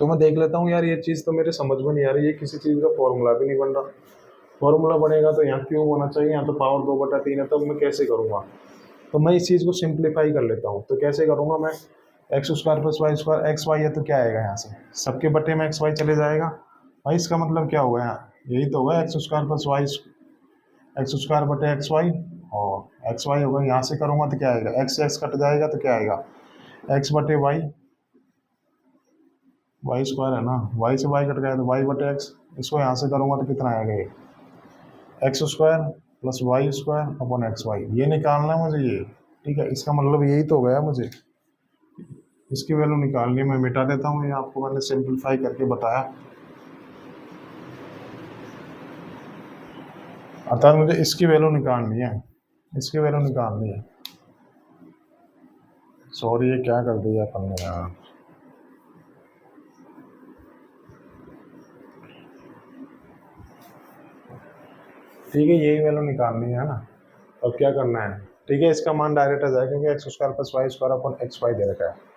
तो मैं देख लेता हूँ यार ये चीज़ तो मेरे समझ में नहीं आ रही है, किसी चीज़ का फॉर्मूला भी नहीं बन रहा। फॉर्मूला बनेगा तो यहाँ क्यूब होना चाहिए, यहाँ तो पावर 2/3 है, तो मैं कैसे करूँगा। तो मैं इस चीज़ को सिंप्लीफाई कर लेता हूँ। तो कैसे करूँगा मैं, x square plus Y square, x y है तो क्या आएगा यहाँ से, सबके बट्टे में एक्स वाई चले जाएगा भाई। इसका मतलब क्या होगा, यहाँ यही तो होगा x square plus y, x square बटे एक्स वाई और एक्स वाई होगा। यहाँ से करूँगा तो क्या आएगा, एक्स से एक्स कट जाएगा तो क्या आएगा, एक्स बटे वाई, वाई स्क्वायर है ना, वाई से वाई कट गया तो वाई बटे एक्स। इसको यहाँ से करूँगा तो कितना आएगा, ये x square plus Y square upon x y, ये निकालना है मुझे ये। ठीक है, इसका मतलब यही तो गया मुझे, इसकी वैल्यू निकालनी है। मैं मिटा देता हूँ, ये आपको मैंने सिंप्लीफाई करके बताया। अर्थात मुझे इसकी वैल्यू निकालनी है, इसकी वैल्यू निकालनी है। सॉरी, ये क्या कर दिया अपन ने यार। ठीक है, यही वैल्यू निकालनी है ना। अब क्या करना है, ठीक है, इसका मान डायरेक्ट आ जाएगा क्योंकि x square plus Y square अपन एक्स वाई दे रखा है।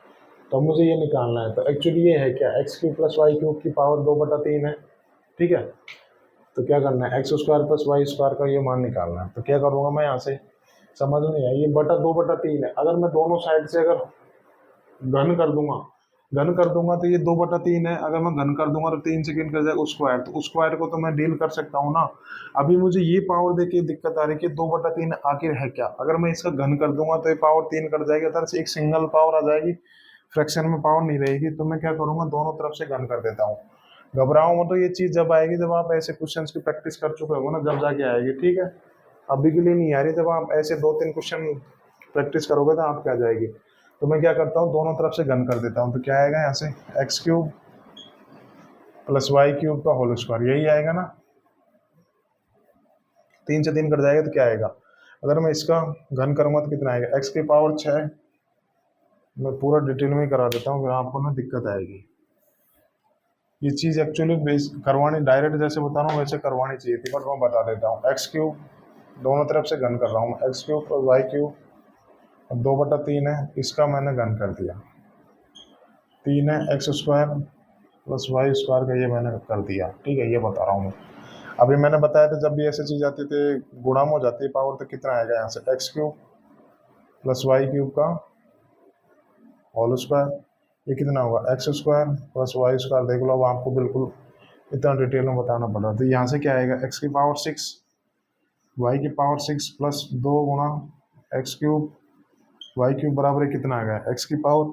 तो मुझे ये निकालना है। तो एक्चुअली ये है क्या, x cube plus Y cube की पावर 2/3 है। ठीक है, तो क्या करना है, x square plus Y square का ये मान निकालना है। तो क्या करूँगा मैं यहाँ से, समझ में नहीं आया, ये बटा 2/3 है। अगर मैं दोनों साइड से अगर घन कर दूंगा, घन कर दूंगा तो ये 2/3 है। अगर मैं घन कर दूंगा तो 3 सेकेंड कर जाएगा स्क्वायर, तो उस स्क्वायर को तो मैं डील कर सकता हूँ ना। अभी मुझे ये पावर देके दिक्कत आ रही है कि 2/3 आखिर है क्या। अगर मैं इसका घन कर दूंगा तो ये पावर 3 कट जाएगी, अगर से एक सिंगल पावर आ जाएगी, फ्रैक्शन में पावर नहीं रहेगी। तो मैं क्या करूंगा, दोनों तरफ से घन कर देता हूँ। घबराऊँ मत, तो ये चीज़ जब आएगी, जब आप ऐसे क्वेश्चन की प्रैक्टिस कर चुके हो ना, जब जाके आएगी। ठीक है, अभी के लिए नहीं आ रही, जब आप ऐसे 2-3 क्वेश्चन प्रैक्टिस करोगे तो आपके आ जाएगी। तो मैं क्या करता हूँ, दोनों तरफ से घन कर देता हूँ। तो क्या आएगा यहाँ से, x cube plus Y cube का होल स्क्वायर, यही आएगा ना। 3 से 3 कट जाएगा तो क्या आएगा, अगर मैं इसका घन करूँगा तो कितना आएगा, एक्स की पावर 6। मैं पूरा डिटेल में करा देता हूँ, फिर आपको ना दिक्कत आएगी। ये चीज़ एक्चुअली बेस करवानी, डायरेक्ट जैसे बता रहा हूँ वैसे करवानी चाहिए थी, बट मैं बता देता हूँ। एक्स क्यूब दोनों तरफ से घन कर रहा हूँ, x cube plus Y cube, 2/3 है, इसका मैंने घन कर दिया। 3 है x square plus Y square का, ये मैंने कर दिया। ठीक है, ये बता रहा हूँ मैं। अभी मैंने बताया था जब भी ऐसी चीज़ आती थी गुणा में हो जाती है पावर, तो कितना आएगा यहाँ से, x cube plus Y cube का होल स्क्वायर, ये कितना होगा, x square plus Y square. देख लो, अब आपको बिल्कुल इतना डिटेल में बताना पड़ रहा। तो यहाँ से क्या आएगा, एक्स की पावर 6 वाई की पावर 6 प्लस 2 गुणा एक्स क्यूब वाई क्यूब बराबर है कितना आ गया, एक्स की पावर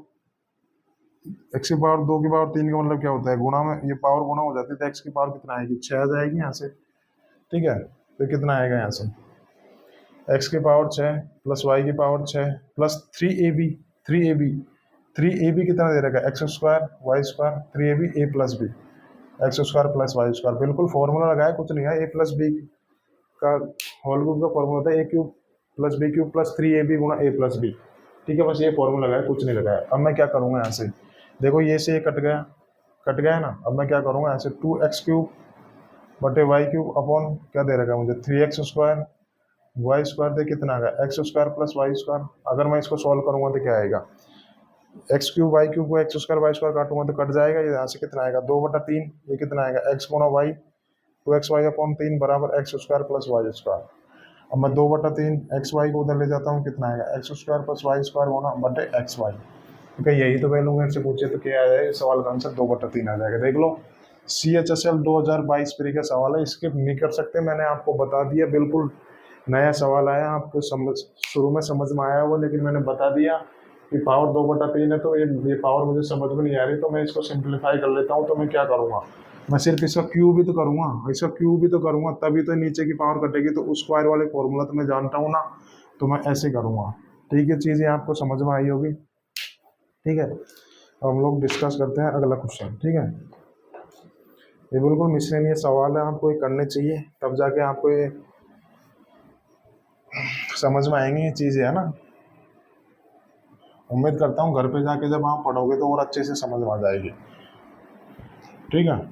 2 की पावर 3 का मतलब क्या होता है, गुणा में ये पावर गुणा हो जाती है, तो एक्स की पावर कितना आएगी, 6 आ जाएगी यहाँ से। ठीक है, तो कितना आएगा यहाँ से, एक्स की पावर 6 प्लस वाई की पावर 6 प्लस 3ab, 3ab कितना दे रखा है, x square Y square, 3ab a plus B, X square plus Y square. बिल्कुल फॉर्मूला लगाया, कुछ नहीं है, a प्लस बी का होल क्यूब का फॉर्मूला होता है A cube plus B cube plus 3ab गुणा a प्लस बी। ठीक है, बस ये फॉर्मूला लगाया, कुछ नहीं लगाया। अब मैं क्या करूँगा, यहाँ से देखो, ये से ये कट गया, कट गया है ना। अब मैं क्या करूँगा, यहाँ से 2x क्यूब बटे वाई क्यूब अपॉन क्या दे रखा है मुझे, 3x स्क्वायर वाई स्क्वायर दे कितना आ गया, x square plus Y square. अगर मैं इसको सॉल्व करूँगा तो क्या आएगा, एक्स क्यूब वाई क्यूब को एक्स स्क्वायर वाई स्क्वायर काटूंगा तो कट जाएगा, ये यहाँ से कितना आएगा, 2/3। ये कितना आएगा, एक्स गुणा वाई, 2x वाई अपॉन 3 बराबर x square plus Y square. अब मैं 2/3 एक्स वाई को उधर ले जाता हूँ, कितना आएगा, x square plus Y square होना बटे एक्स वाई। ठीक है, यही तो वैल्यू मेरे से पूछे तो क्या आ जाएगा, सवाल का आंसर 2/3 आ जाएगा। देख लो, CHSL 2022 प्री का सवाल है, स्किप नहीं कर सकते, मैंने आपको बता दिया बिल्कुल नया सवाल आया, आपको समझ शुरू में समझ में आया वो, लेकिन मैंने बता दिया कि पावर 2/3 है, तो ये पावर मुझे समझ में नहीं आ रही, तो मैं इसको सिंप्लीफाई कर लेता हूँ। तो मैं क्या करूँगा, मैं सिर्फ इसका क्यूब भी तो करूँगा, इसका क्यूब भी तो करूँगा, तभी तो नीचे की पावर कटेगी। तो उस स्क्वायर वाले फॉर्मूला तो मैं जानता हूँ ना, तो मैं ऐसे करूँगा। ठीक है, चीज़ें आपको समझ में आई होगी। ठीक है, अब हम लोग डिस्कस करते हैं अगला क्वेश्चन। ठीक है, ये बिल्कुल मिसलेनियस सवाल है, आपको ये करने चाहिए, तब जाके आपको ये समझ में आएंगी ये चीज़ें, है ना। उम्मीद करता हूँ घर पे जाके जब आप पढ़ोगे तो और अच्छे से समझ में आ जाएगी। ठीक है,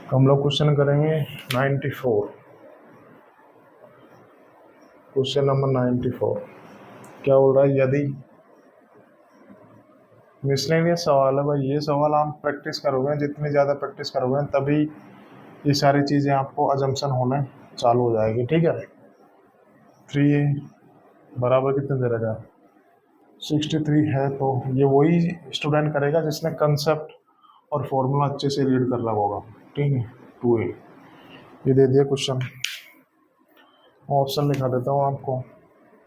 हम लोग क्वेश्चन करेंगे 94, क्वेश्चन नंबर 94। क्या बोल रहा है, यदि, मिसलेनियस सवाल है भाई, ये सवाल आप प्रैक्टिस करोगे, जितनी ज़्यादा प्रैक्टिस करोगे तभी ये सारी चीज़ें आपको अजम्पशन होने चालू हो जाएगी। ठीक है, 3 बराबर कितने दे रखा है, 63 है, तो ये वही स्टूडेंट करेगा जिसने कंसेप्ट और फॉर्मूला अच्छे से रीड कर रहा होगा। ठीक है, 2A ये दे दिया क्वेश्चन। ऑप्शन लिखा देता हूँ आपको,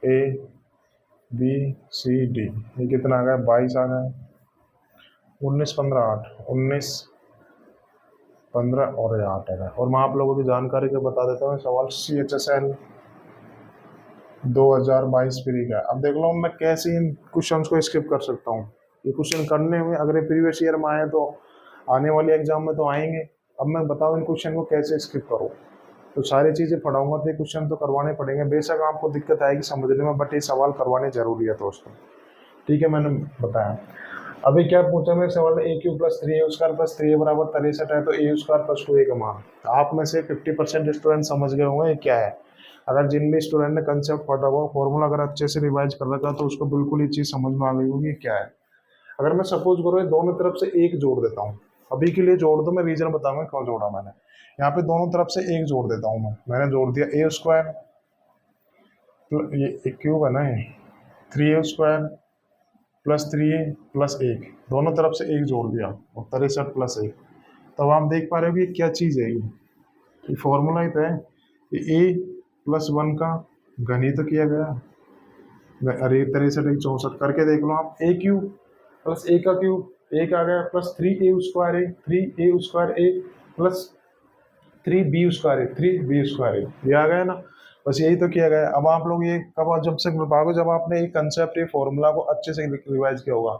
A B C D। ये कितना आ गया, 22 आ गया, 19 15 8, 19 15 और ये 8 आ गया। और मैं आप लोगों की जानकारी को बता देता हूँ, सवाल CHSL 2022 प्री का है। अब देख लो मैं कैसे इन क्वेश्चंस को स्किप कर सकता हूँ। ये क्वेश्चन करने में अगर ये प्रीवियस ईयर में आए तो आने वाले एग्जाम में तो आएंगे। अब मैं बताऊँ इन क्वेश्चन को कैसे स्किप करूँ, तो सारी चीज़ें पढ़ाऊंगा, तो ये क्वेश्चन तो करवाने पड़ेंगे। बेशक आपको दिक्कत आएगी समझने में, बट ये सवाल करवाने जरूरी है दोस्तों। ठीक है, मैंने बताया। अभी क्या पूछा मेरे सवाल में, A³ + 3A² + 3A बराबर 63 है, तो A² + 2A का मान। आप में से 50% स्टूडेंट समझ गए होंगे ये क्या है। अगर जिन भी स्टूडेंट ने कंसेप्ट पढ़ा हुआ, फॉर्मूला अगर अच्छे से रिवाइज कर रखा, तो उसको बिल्कुल ये चीज़ समझ में आ गई होगी क्या है। अगर मैं सपोज करो ये दोनों तरफ से एक जोड़ देता हूँ, अभी के लिए जोड़ दो, मैं रीजन बताऊंगा क्यों जोड़ा मैंने। यहाँ पे दोनों तरफ से एक जोड़ देता हूँ मैंने जोड़ दिया A², ये एक क्यूब है ना, ये 3A² + 3A + 1, दोनों तरफ से एक जोड़ दिया, और 63 + 1। तब आप देख पा रहे हो कि ये क्या चीज़ है, ये फॉर्मूला ही तो है। ये A+1 का घन ही तो किया गया, अरे 63 1 64 करके देख लो आप। A³ + A का क्यूब 1 आ गया, plus 3A² 3A² plus 3B² 3B², ये आ गया ना। बस यही तो किया गया। अब आप लोग ये कब जब से पाओगे, जब आपने ये कंसेप्ट, ये फॉर्मूला को अच्छे से रिवाइज किया होगा।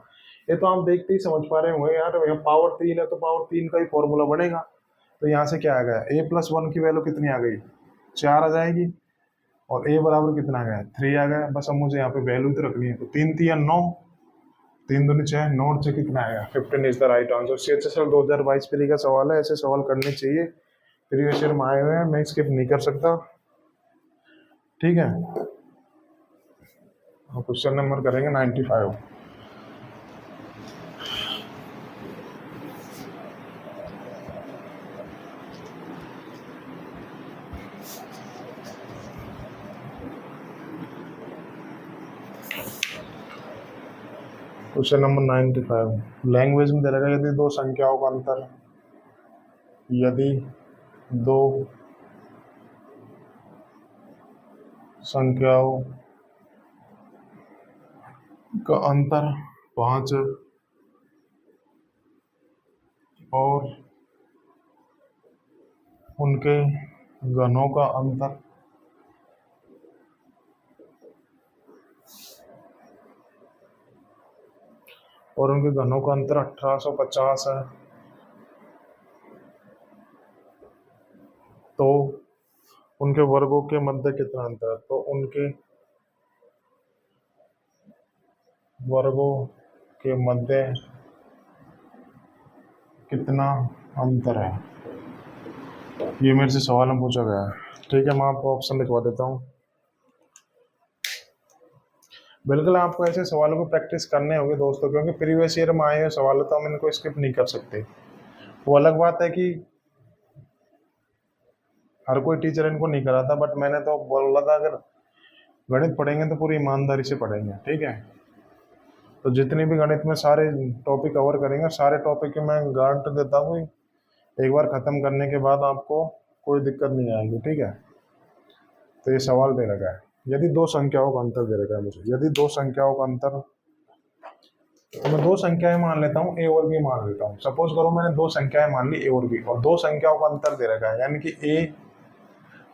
ये तो आप देखते ही समझ पा रहे होंगे यार, यहाँ पावर 3 है तो पावर 3 का ही फॉर्मूला बनेगा। तो यहाँ से क्या आ गया, A+1 की वैल्यू कितनी आ गई, 4 आ जाएगी, और A बराबर कितना आ गया, 3 आ गया। बस अब मुझे यहाँ पे वैल्यू तो रखनी है, तो 3 3 9, 3 दूनी 6, 9 से कितना आएगा, 15 is the right answer. CHSL 2022 पीढ़ी का सवाल है, ऐसे सवाल करने चाहिए, प्रीवियस ईयर में आए हुए हैं, मैं स्किप नहीं कर सकता। ठीक है, क्वेश्चन नंबर करेंगे 95। क्वेश्चन नंबर 95 लैंग्वेज में दे रहेगा, यदि दो संख्याओं का अंतर, यदि दो संख्याओं का अंतर 5 और उनके घनों का अंतर और उनके घनों का अंतर 1850 है, तो उनके वर्गों के मध्य कितना अंतर है, तो उनके वर्गों के मध्य कितना अंतर है, ये मेरे से सवाल में पूछा गया है। ठीक है, मैं आपको ऑप्शन लिखवा देता हूँ। बिल्कुल आपको ऐसे सवालों को प्रैक्टिस करने होंगे दोस्तों, क्योंकि प्रीवियस ईयर में आए हुए सवाल तो हम इनको स्किप नहीं कर सकते। वो अलग बात है कि हर कोई टीचर इनको नहीं कराता, बट मैंने तो बोला था अगर गणित पढ़ेंगे तो पूरी ईमानदारी से पढ़ेंगे, ठीक है। तो जितनी भी गणित में सारे टॉपिक कवर करेंगे, सारे टॉपिक की मैं गारंटी देता हूँ एक बार ख़त्म करने के बाद आपको कोई दिक्कत नहीं आएगी, ठीक है। तो ये सवाल दे रखा है, यदि दो संख्याओं का अंतर दे रखा है मुझे, यदि दो संख्याओं का अंतर, तो मैं दो संख्याएं मान लेता हूँ, ए और बी मान लेता हूँ। सपोज करो मैंने दो संख्याएं मान ली ए और बी, और दो संख्याओं का अंतर दे रखा है, यानी कि ए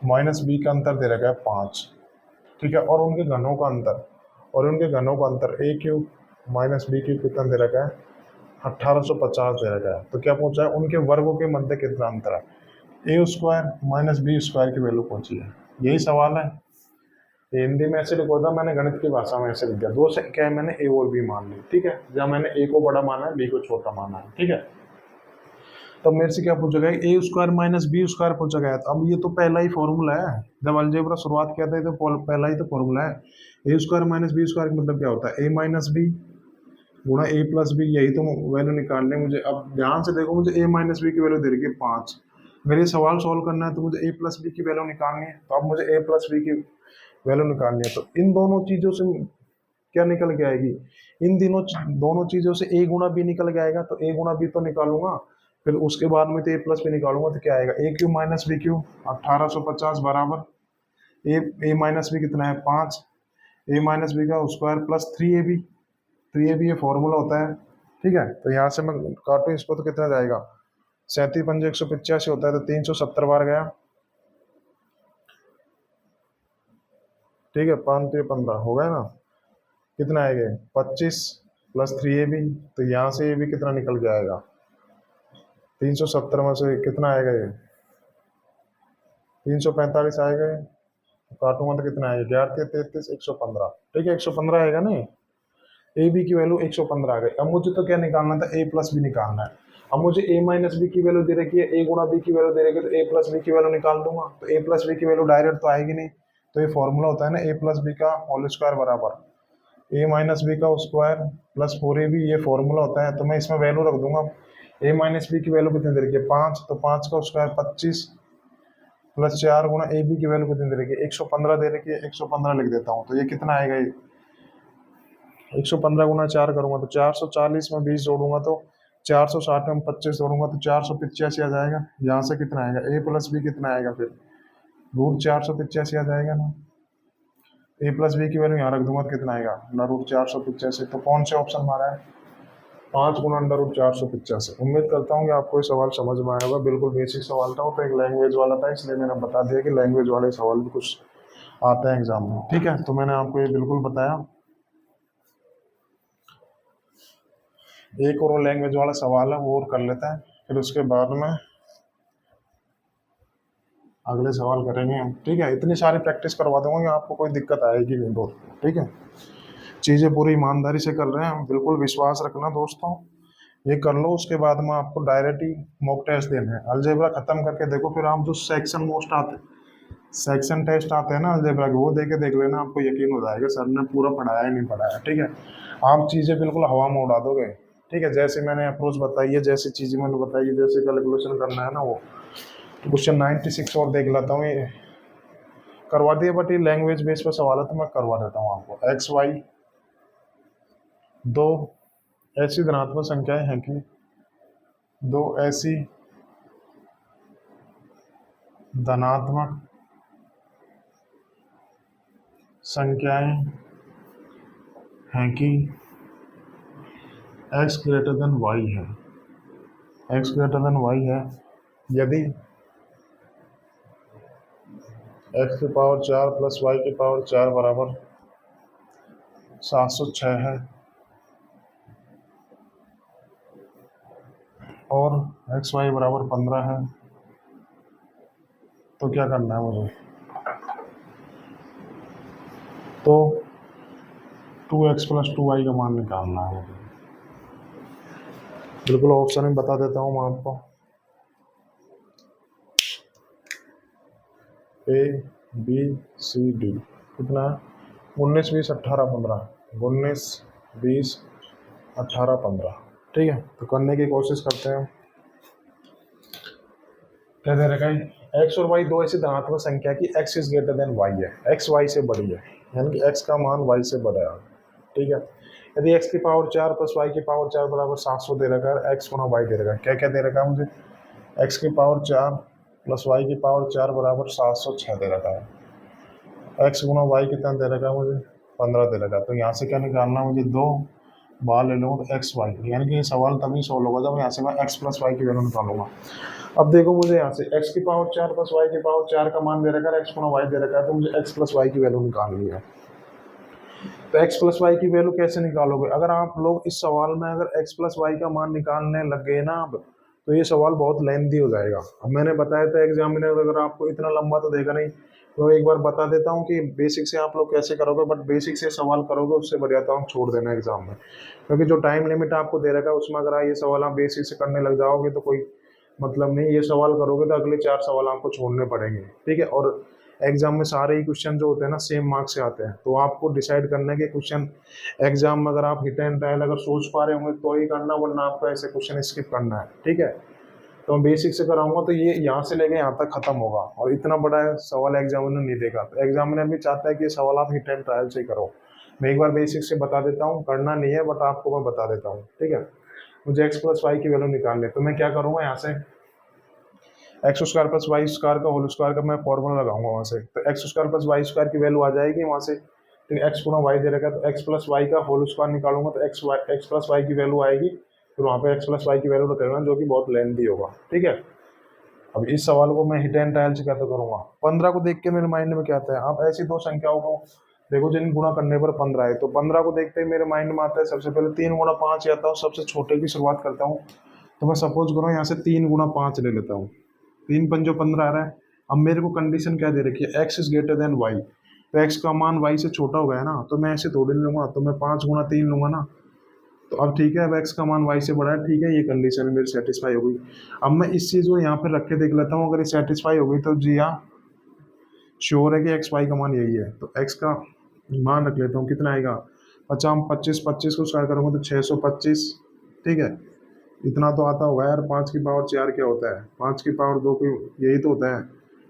माइनस बी का अंतर दे रखा है 5, ठीक है। और उनके घनों का अंतर, ए क्यूब माइनस बी क्यूब कितना दे रखा है, 1850 दे रखा है। तो क्या पूछा है, उनके वर्गों के मध्य कितना अंतर है, ए स्क्वायर माइनस बी स्क्वायर की वैल्यू पूछी है, यही सवाल है। ये हिंदी में ऐसे लिखा था, मैंने गणित की भाषा में ऐसे लिख दिया, दो संख्याएं मैंने ए और बी मान ली, ठीक है। जहाँ मैंने ए को बड़ा माना है, बी को छोटा माना है, ठीक है। तो मेरे से क्या पूछा गया, ए स्क्वायर माइनस बी स्क्वायर पूछा गया। तो अब ये तो पहला ही फॉर्मूला है, जब अलजेब्रा शुरुआत किया था तो पहला ही तो फॉर्मूला है। ए स्क्वायर माइनस बी स्क्वायर का मतलब क्या होता है, ए माइनस बी गुणा ए प्लस बी, यही तो वैल्यू निकालनी है मुझे। अब ध्यान से देखो, मुझे ए माइनस बी की वैल्यू दे रही है 5, मेरे सवाल सॉल्व करना है तो मुझे ए प्लस बी की वैल्यू निकालनी है। तो अब मुझे ए प्लस बी की वैल्यू निकालनी है, तो इन दोनों चीजों से क्या निकल के आएगी, इन दोनों चीजों से ए गुणा बी निकल के आएगा, तो ए गुणा बी तो निकालूंगा, फिर उसके बाद में तो ए प्लस बी निकालूंगा, तो क्या आएगा, ए क्यू माइनस बी क्यू 1850 बराबर ए माइनस बी कितना है 5, ए माइनस बी का स्क्वायर प्लस 3ab, 3ab ये फॉर्मूला होता है, ठीक है। तो यहाँ से मैं काटू इसको तो कितना जाएगा, 37 पंजे 185 होता है, तो 370 बार गया, ठीक है। 5 तो 15 हो गया ना, कितना आएगा 25 प्लस 3ab, तो यहाँ से ये भी कितना निकल के आएगा, 370 में से कितना आएगा ये 345 आएगा ये, काटूंगा तो कितना आएगा 11 33 115, ठीक है 115 आएगा नहीं, ए बी की वैल्यू 115 आ गई। अब मुझे तो क्या निकालना था, ए प्लस बी निकालना है। अब मुझे ए माइनस बी की वैल्यू दे रखी है, ए गुणा बी की वैल्यू दे रखी है, तो ए प्लस बी की वैल्यू निकाल दूंगा। तो ए प्लस बी की वैल्यू डायरेक्ट तो आएगी नहीं, तो ये फॉर्मूला होता है ना, ए प्लस बी का होल स्क्वायर बराबर ए माइनस बी का स्क्वायर प्लस 4ab, ये फॉर्मूला होता है। तो मैं इसमें वैल्यू रख दूंगा, ए माइनस बी की वैल्यू कितनी दे रखी है 5, तो 5 का स्क्वायर 25 प्लस 4 गुणा ए बी की वैल्यू कितनी दे रखी है 115 दे रखी है, 115 लिख देता हूँ। तो ये कितना आएगा, ये 115 गुना 4 करूंगा तो 440 में 20 जोड़ूंगा तो 460 में 25 जोड़ूंगा तो 485 आ जाएगा। यहाँ से कितना आएगा, ए प्लस बी कितना आएगा, फिर रूट 485 आ जाएगा ना। ए प्लस बी की वैल्यू यहाँ रख दूंगा तो कितना आएगा, अंडर रूट 485। तो कौन से ऑप्शन हमारा है, 5 गुना अंडर रूट 485। उम्मीद करता हूँ कि आपको ये सवाल समझ में आया होगा, बिल्कुल बेसिक सवाल था, तो एक लैंग्वेज वाला था, इसलिए मैंने बता दिया कि लैंग्वेज वाले सवाल भी कुछ आते हैं एग्जाम में, ठीक है। तो मैंने आपको ये बिल्कुल बताया। एक और लैंग्वेज वाला सवाल है, वो और कर लेते हैं, फिर उसके बाद में अगले सवाल करेंगे हम, ठीक है। इतनी सारी प्रैक्टिस करवा दूंगा कि आपको कोई दिक्कत आएगी नहीं दोस्तों, ठीक है। चीज़ें पूरी ईमानदारी से कर रहे हैं हम, बिल्कुल विश्वास रखना दोस्तों, ये कर लो। उसके बाद में आपको डायरेक्ट ही मॉक टेस्ट देने हैं, अलजेब्रा खत्म करके देखो, फिर आप जो सेक्शन टेस्ट आते हैं ना अलजेब्रा के, वो देख लेना, आपको यकीन हो जाएगा सर ने पूरा पढ़ाया है नहीं पढ़ाया, ठीक है। आप चीज़ें बिल्कुल हवा में उड़ा दोगे, ठीक है। जैसे मैंने अप्रोच बताई है, जैसी चीज़ें मैंने बताई है, जैसे कैलकुलेशन करना है ना, वो क्वेश्चन 96 और देख लेता हूँ, ये करवा दिए, बट ये लैंग्वेज बेस पर सवाल है तो मैं करवा देता हूँ आपको। एक्स वाई दो ऐसी धनात्मक संख्याएं हैं कि दो ऐसी धनात्मक संख्याएं हैं कि x ग्रेटर देन वाई है, x ग्रेटर देन वाई है, यदि x की पावर 4 प्लस वाई की पावर 4 बराबर 706 है, और एक्स वाई बराबर 15 है, तो क्या करना है मुझे, तो 2x प्लस 2y का मान निकालना है मुझे। बिल्कुल ऑप्शन में बता देता हूँ मैं आपको, ए बी सी डी कितना है 19 20 18 15, 19, 20, 18, 15। ठीक है, तो करने की कोशिश करते हैं। क्या दे रखा है, एक्स और वाई दो ऐसी धनात्मक संख्या की x is greater than y है, एक्स वाई से बड़ी है, यानी कि एक्स का मान वाई से बड़ा है। ठीक है, यदि एक्स की पावर 4 प्लस वाई की पावर 4 बराबर 700 दे रखा है, एक्स गुना वाई दे रखा है, क्या क्या दे रखा है मुझे, एक्स की पावर 4 प्लस वाई की पावर 4 बराबर 706 दे रखा है, एक्स गुना वाई कितना दे रखा है मुझे 15 दे रखा है। तो यहाँ से क्या निकालना है मुझे, दो बाहर ले लूँगा तो एक्स वाई, यानी कि ये सवाल तभी सॉल्व होगा जब यहाँ से मैं एक्स प्लस वाई की वैल्यू निकालूंगा। अब देखो मुझे यहाँ से एक्स की पावर 4 प्लस वाई की पावर 4 का मान दे रखा है, एक्स गुना वाई दे रखा है, तो मुझे एक्स प्लस वाई की वैल्यू निकालनी है। तो एक्स प्लस वाई की वैल्यू कैसे निकालोगे, अगर आप लोग इस सवाल में अगर एक्स प्लस वाई का मान निकालने लग गए ना अब, तो ये सवाल बहुत लेंथी हो जाएगा। अब मैंने बताया था एग्जामिनर अगर आपको इतना लंबा तो देगा नहीं, तो एक बार बता देता हूँ कि बेसिक से आप लोग कैसे करोगे, बट बेसिक से सवाल करोगे उससे बढ़िया तो हम छोड़ देना एग्जाम में, क्योंकि जो टाइम लिमिट आपको दे रखा है उसमें अगर ये सवाल आप बेसिक से करने लग जाओगे तो कोई मतलब नहीं, ये सवाल करोगे तो अगले 4 सवाल आपको छोड़ने पड़ेंगे। ठीक है, और एग्जाम में सारे ही क्वेश्चन जो होते हैं ना सेम मार्क्स से आते हैं, तो आपको डिसाइड करना है कि क्वेश्चन एग्जाम में अगर आप हिट एंड ट्रायल अगर सोच पा रहे होंगे तो ही करना, वरना आपको ऐसे क्वेश्चन स्किप करना है। ठीक है, तो मैं बेसिक से कराऊंगा तो ये यहाँ से लेके यहाँ तक खत्म होगा, और इतना बड़ा सवाल एग्जामिनर नहीं देगा, तो एग्जामिनर भी चाहता है कि ये सवाल आप हिट एंड ट्रायल से करो। मैं एक बार बेसिक से बता देता हूँ, करना नहीं है बट आपको मैं बता देता हूँ। ठीक है, मुझे एक्स प्लस वाई की वैल्यू निकालनी है, तो मैं क्या करूँगा, यहाँ से x square plus Y square का होल स्क्वायर का मैं फॉर्मूला लगाऊंगा वहाँ से, तो x square plus Y square की वैल्यू आ जाएगी वहाँ से। तो एक्स गुना वाई दे रखा है, तो एक्स प्लस वाई का होल स्क्वायर निकालूंगा तो एक्स प्लस वाई की वैल्यू आएगी, फिर वहाँ पे एक्स प्लस वाई की वैल्यू रखेगा जो कि बहुत लेंथी होगा। ठीक है, अब इस सवाल को मैं हिट एंड ट्रायल से कैसे करूंगा, 15 को देख के मेरे माइंड में क्या आता है, आप ऐसी दो संख्याओं को देखो जिन गुणा करने पर 15 है, तो 15 को देखते ही मेरे माइंड में आता है सबसे पहले 3 गुणा 5 आता हूँ, सबसे छोटे की शुरुआत करता हूँ। तो मैं सपोज करूँ यहाँ से 3 गुणा 5 ले लेता हूँ, 3 पंजो 15 आ रहा है। अब मेरे को कंडीशन क्या दे रखी है, x is greater than y, तो एक्स का मान वाई से छोटा हो गया है ना, तो मैं ऐसे थोड़ी नहीं लूंगा, तो मैं 5 गुणा 3 लूंगा ना। तो अब ठीक है, अब एक्स का मान वाई से बड़ा है, ठीक है, ये कंडीशन मेरी सेटिस्फाई हो गई। अब मैं इस चीज़ को यहाँ पे रख के देख लेता हूँ, अगर ये सेटिस्फाई हो गई तो जी हाँ श्योर है कि एक्स वाई का मान यही है, तो एक्स का मान रख लेता हूँ, कितना आएगा 50, 25, 25 को स्क्वायर करूँगा तो 625। ठीक है, इतना तो आता होगा यार, 5 की पावर 4 क्या होता है, 5 की पावर 2 की यही तो होता है,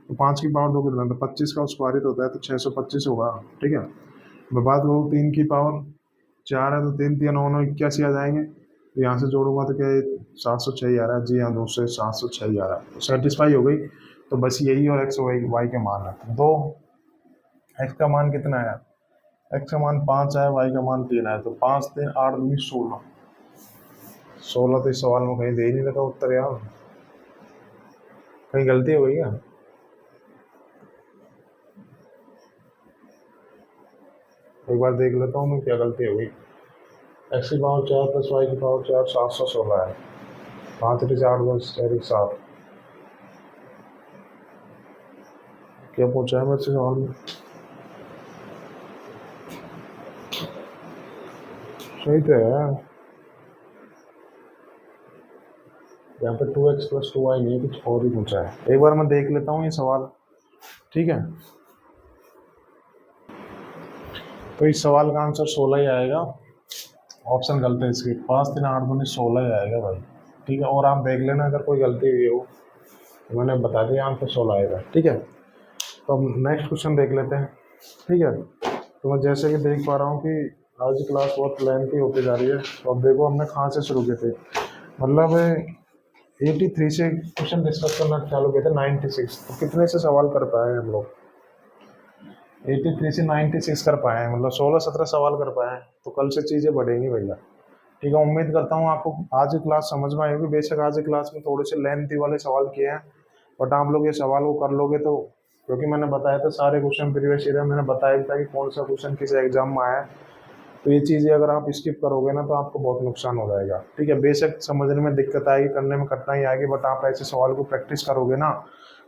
तो 5 की पावर 2 कितना, तो 25 का स्क्वायर ही तो होता है, तो 625 होगा। ठीक है, मैं बात करूँ 3 की पावर 4 है, तो 3 3 9 81 आ जाएंगे, तो यहाँ से जोड़ूंगा तो क्या 706 आ रहा है, जी हाँ दोस्तों 706 आ रहा है, तो सेटिस्फाई हो गई। तो बस यही और एक्स वाई वाई के मान है, तो एक्स का मान कितना है, एक्स का मान 5 है, वाई का मान 3 है, तो 5 3 8 2 16, 16 तो इस सवाल में कहीं दे ही नहीं लगा उत्तर यार, कहीं गलती हो गई क्या, एक बार देख लेता हूँ मैं क्या गलती हो गई। एक्स की पावर 4 प्लस वाई की पावर 4 716 है, 5 3 8 2 7, क्या पूछा है मेरे से सवाल में, सही तो है यहाँ पे 2x प्लस 2y नहीं, कुछ और ही पूछा है, एक बार मैं देख लेता हूँ ये सवाल। ठीक है, तो इस सवाल का आंसर 16 ही आएगा, ऑप्शन गलत है इसकी, 5 3 8 2 16 ही आएगा भाई। ठीक है, और आप देख लेना अगर कोई गलती हुई हो, तो मैंने बता दिया आंसर 16 आएगा। ठीक है, तो अब नेक्स्ट क्वेश्चन देख लेते हैं। ठीक है, तो मैं जैसे कि देख पा रहा हूँ कि आज की क्लास बहुत लेंथी होती जा रही है, तो अब देखो हमने कहाँ से शुरू किए थे, मतलब 83 से क्वेश्चन डिस्कस करना चालू किए थे 96, तो कितने से सवाल कर पाए हम लोग, 83 से 96 कर पाए हैं, मतलब 16-17 सवाल कर पाए हैं, तो कल से चीज़ें बढ़ेंगी भैया। ठीक है, उम्मीद करता हूँ आपको आज की क्लास समझ में आएगी, बेशक आज की क्लास में थोड़े से लेंथी वाले सवाल किए हैं, बट आप लोग ये सवाल को कर लोगे तो, क्योंकि मैंने बताया था सारे क्वेश्चन प्रीवियस ईयर मैंने बताया भी था कि कौन सा क्वेश्चन किस एग्जाम में आया है, तो ये चीज़ें अगर आप स्किप करोगे ना तो आपको बहुत नुकसान हो जाएगा। ठीक है, बेशक समझने में दिक्कत आएगी, करने में कठिनाई आएगी, बट आप ऐसे सवाल को प्रैक्टिस करोगे ना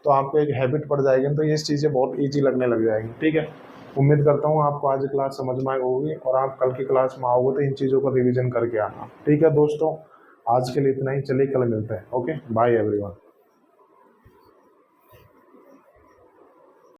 तो आपको एक हैबिट पड़ जाएगी, तो ये चीज़ें बहुत ईजी लगने लग जाएंगी। ठीक है, उम्मीद करता हूँ आपको आज की क्लास समझ में आई होगी, और आप कल की क्लास में आओगे तो इन चीज़ों का रिवीजन करके आना। ठीक है दोस्तों, आज के लिए इतना ही, चलिए कल मिलते हैं। Okay, bye everyone.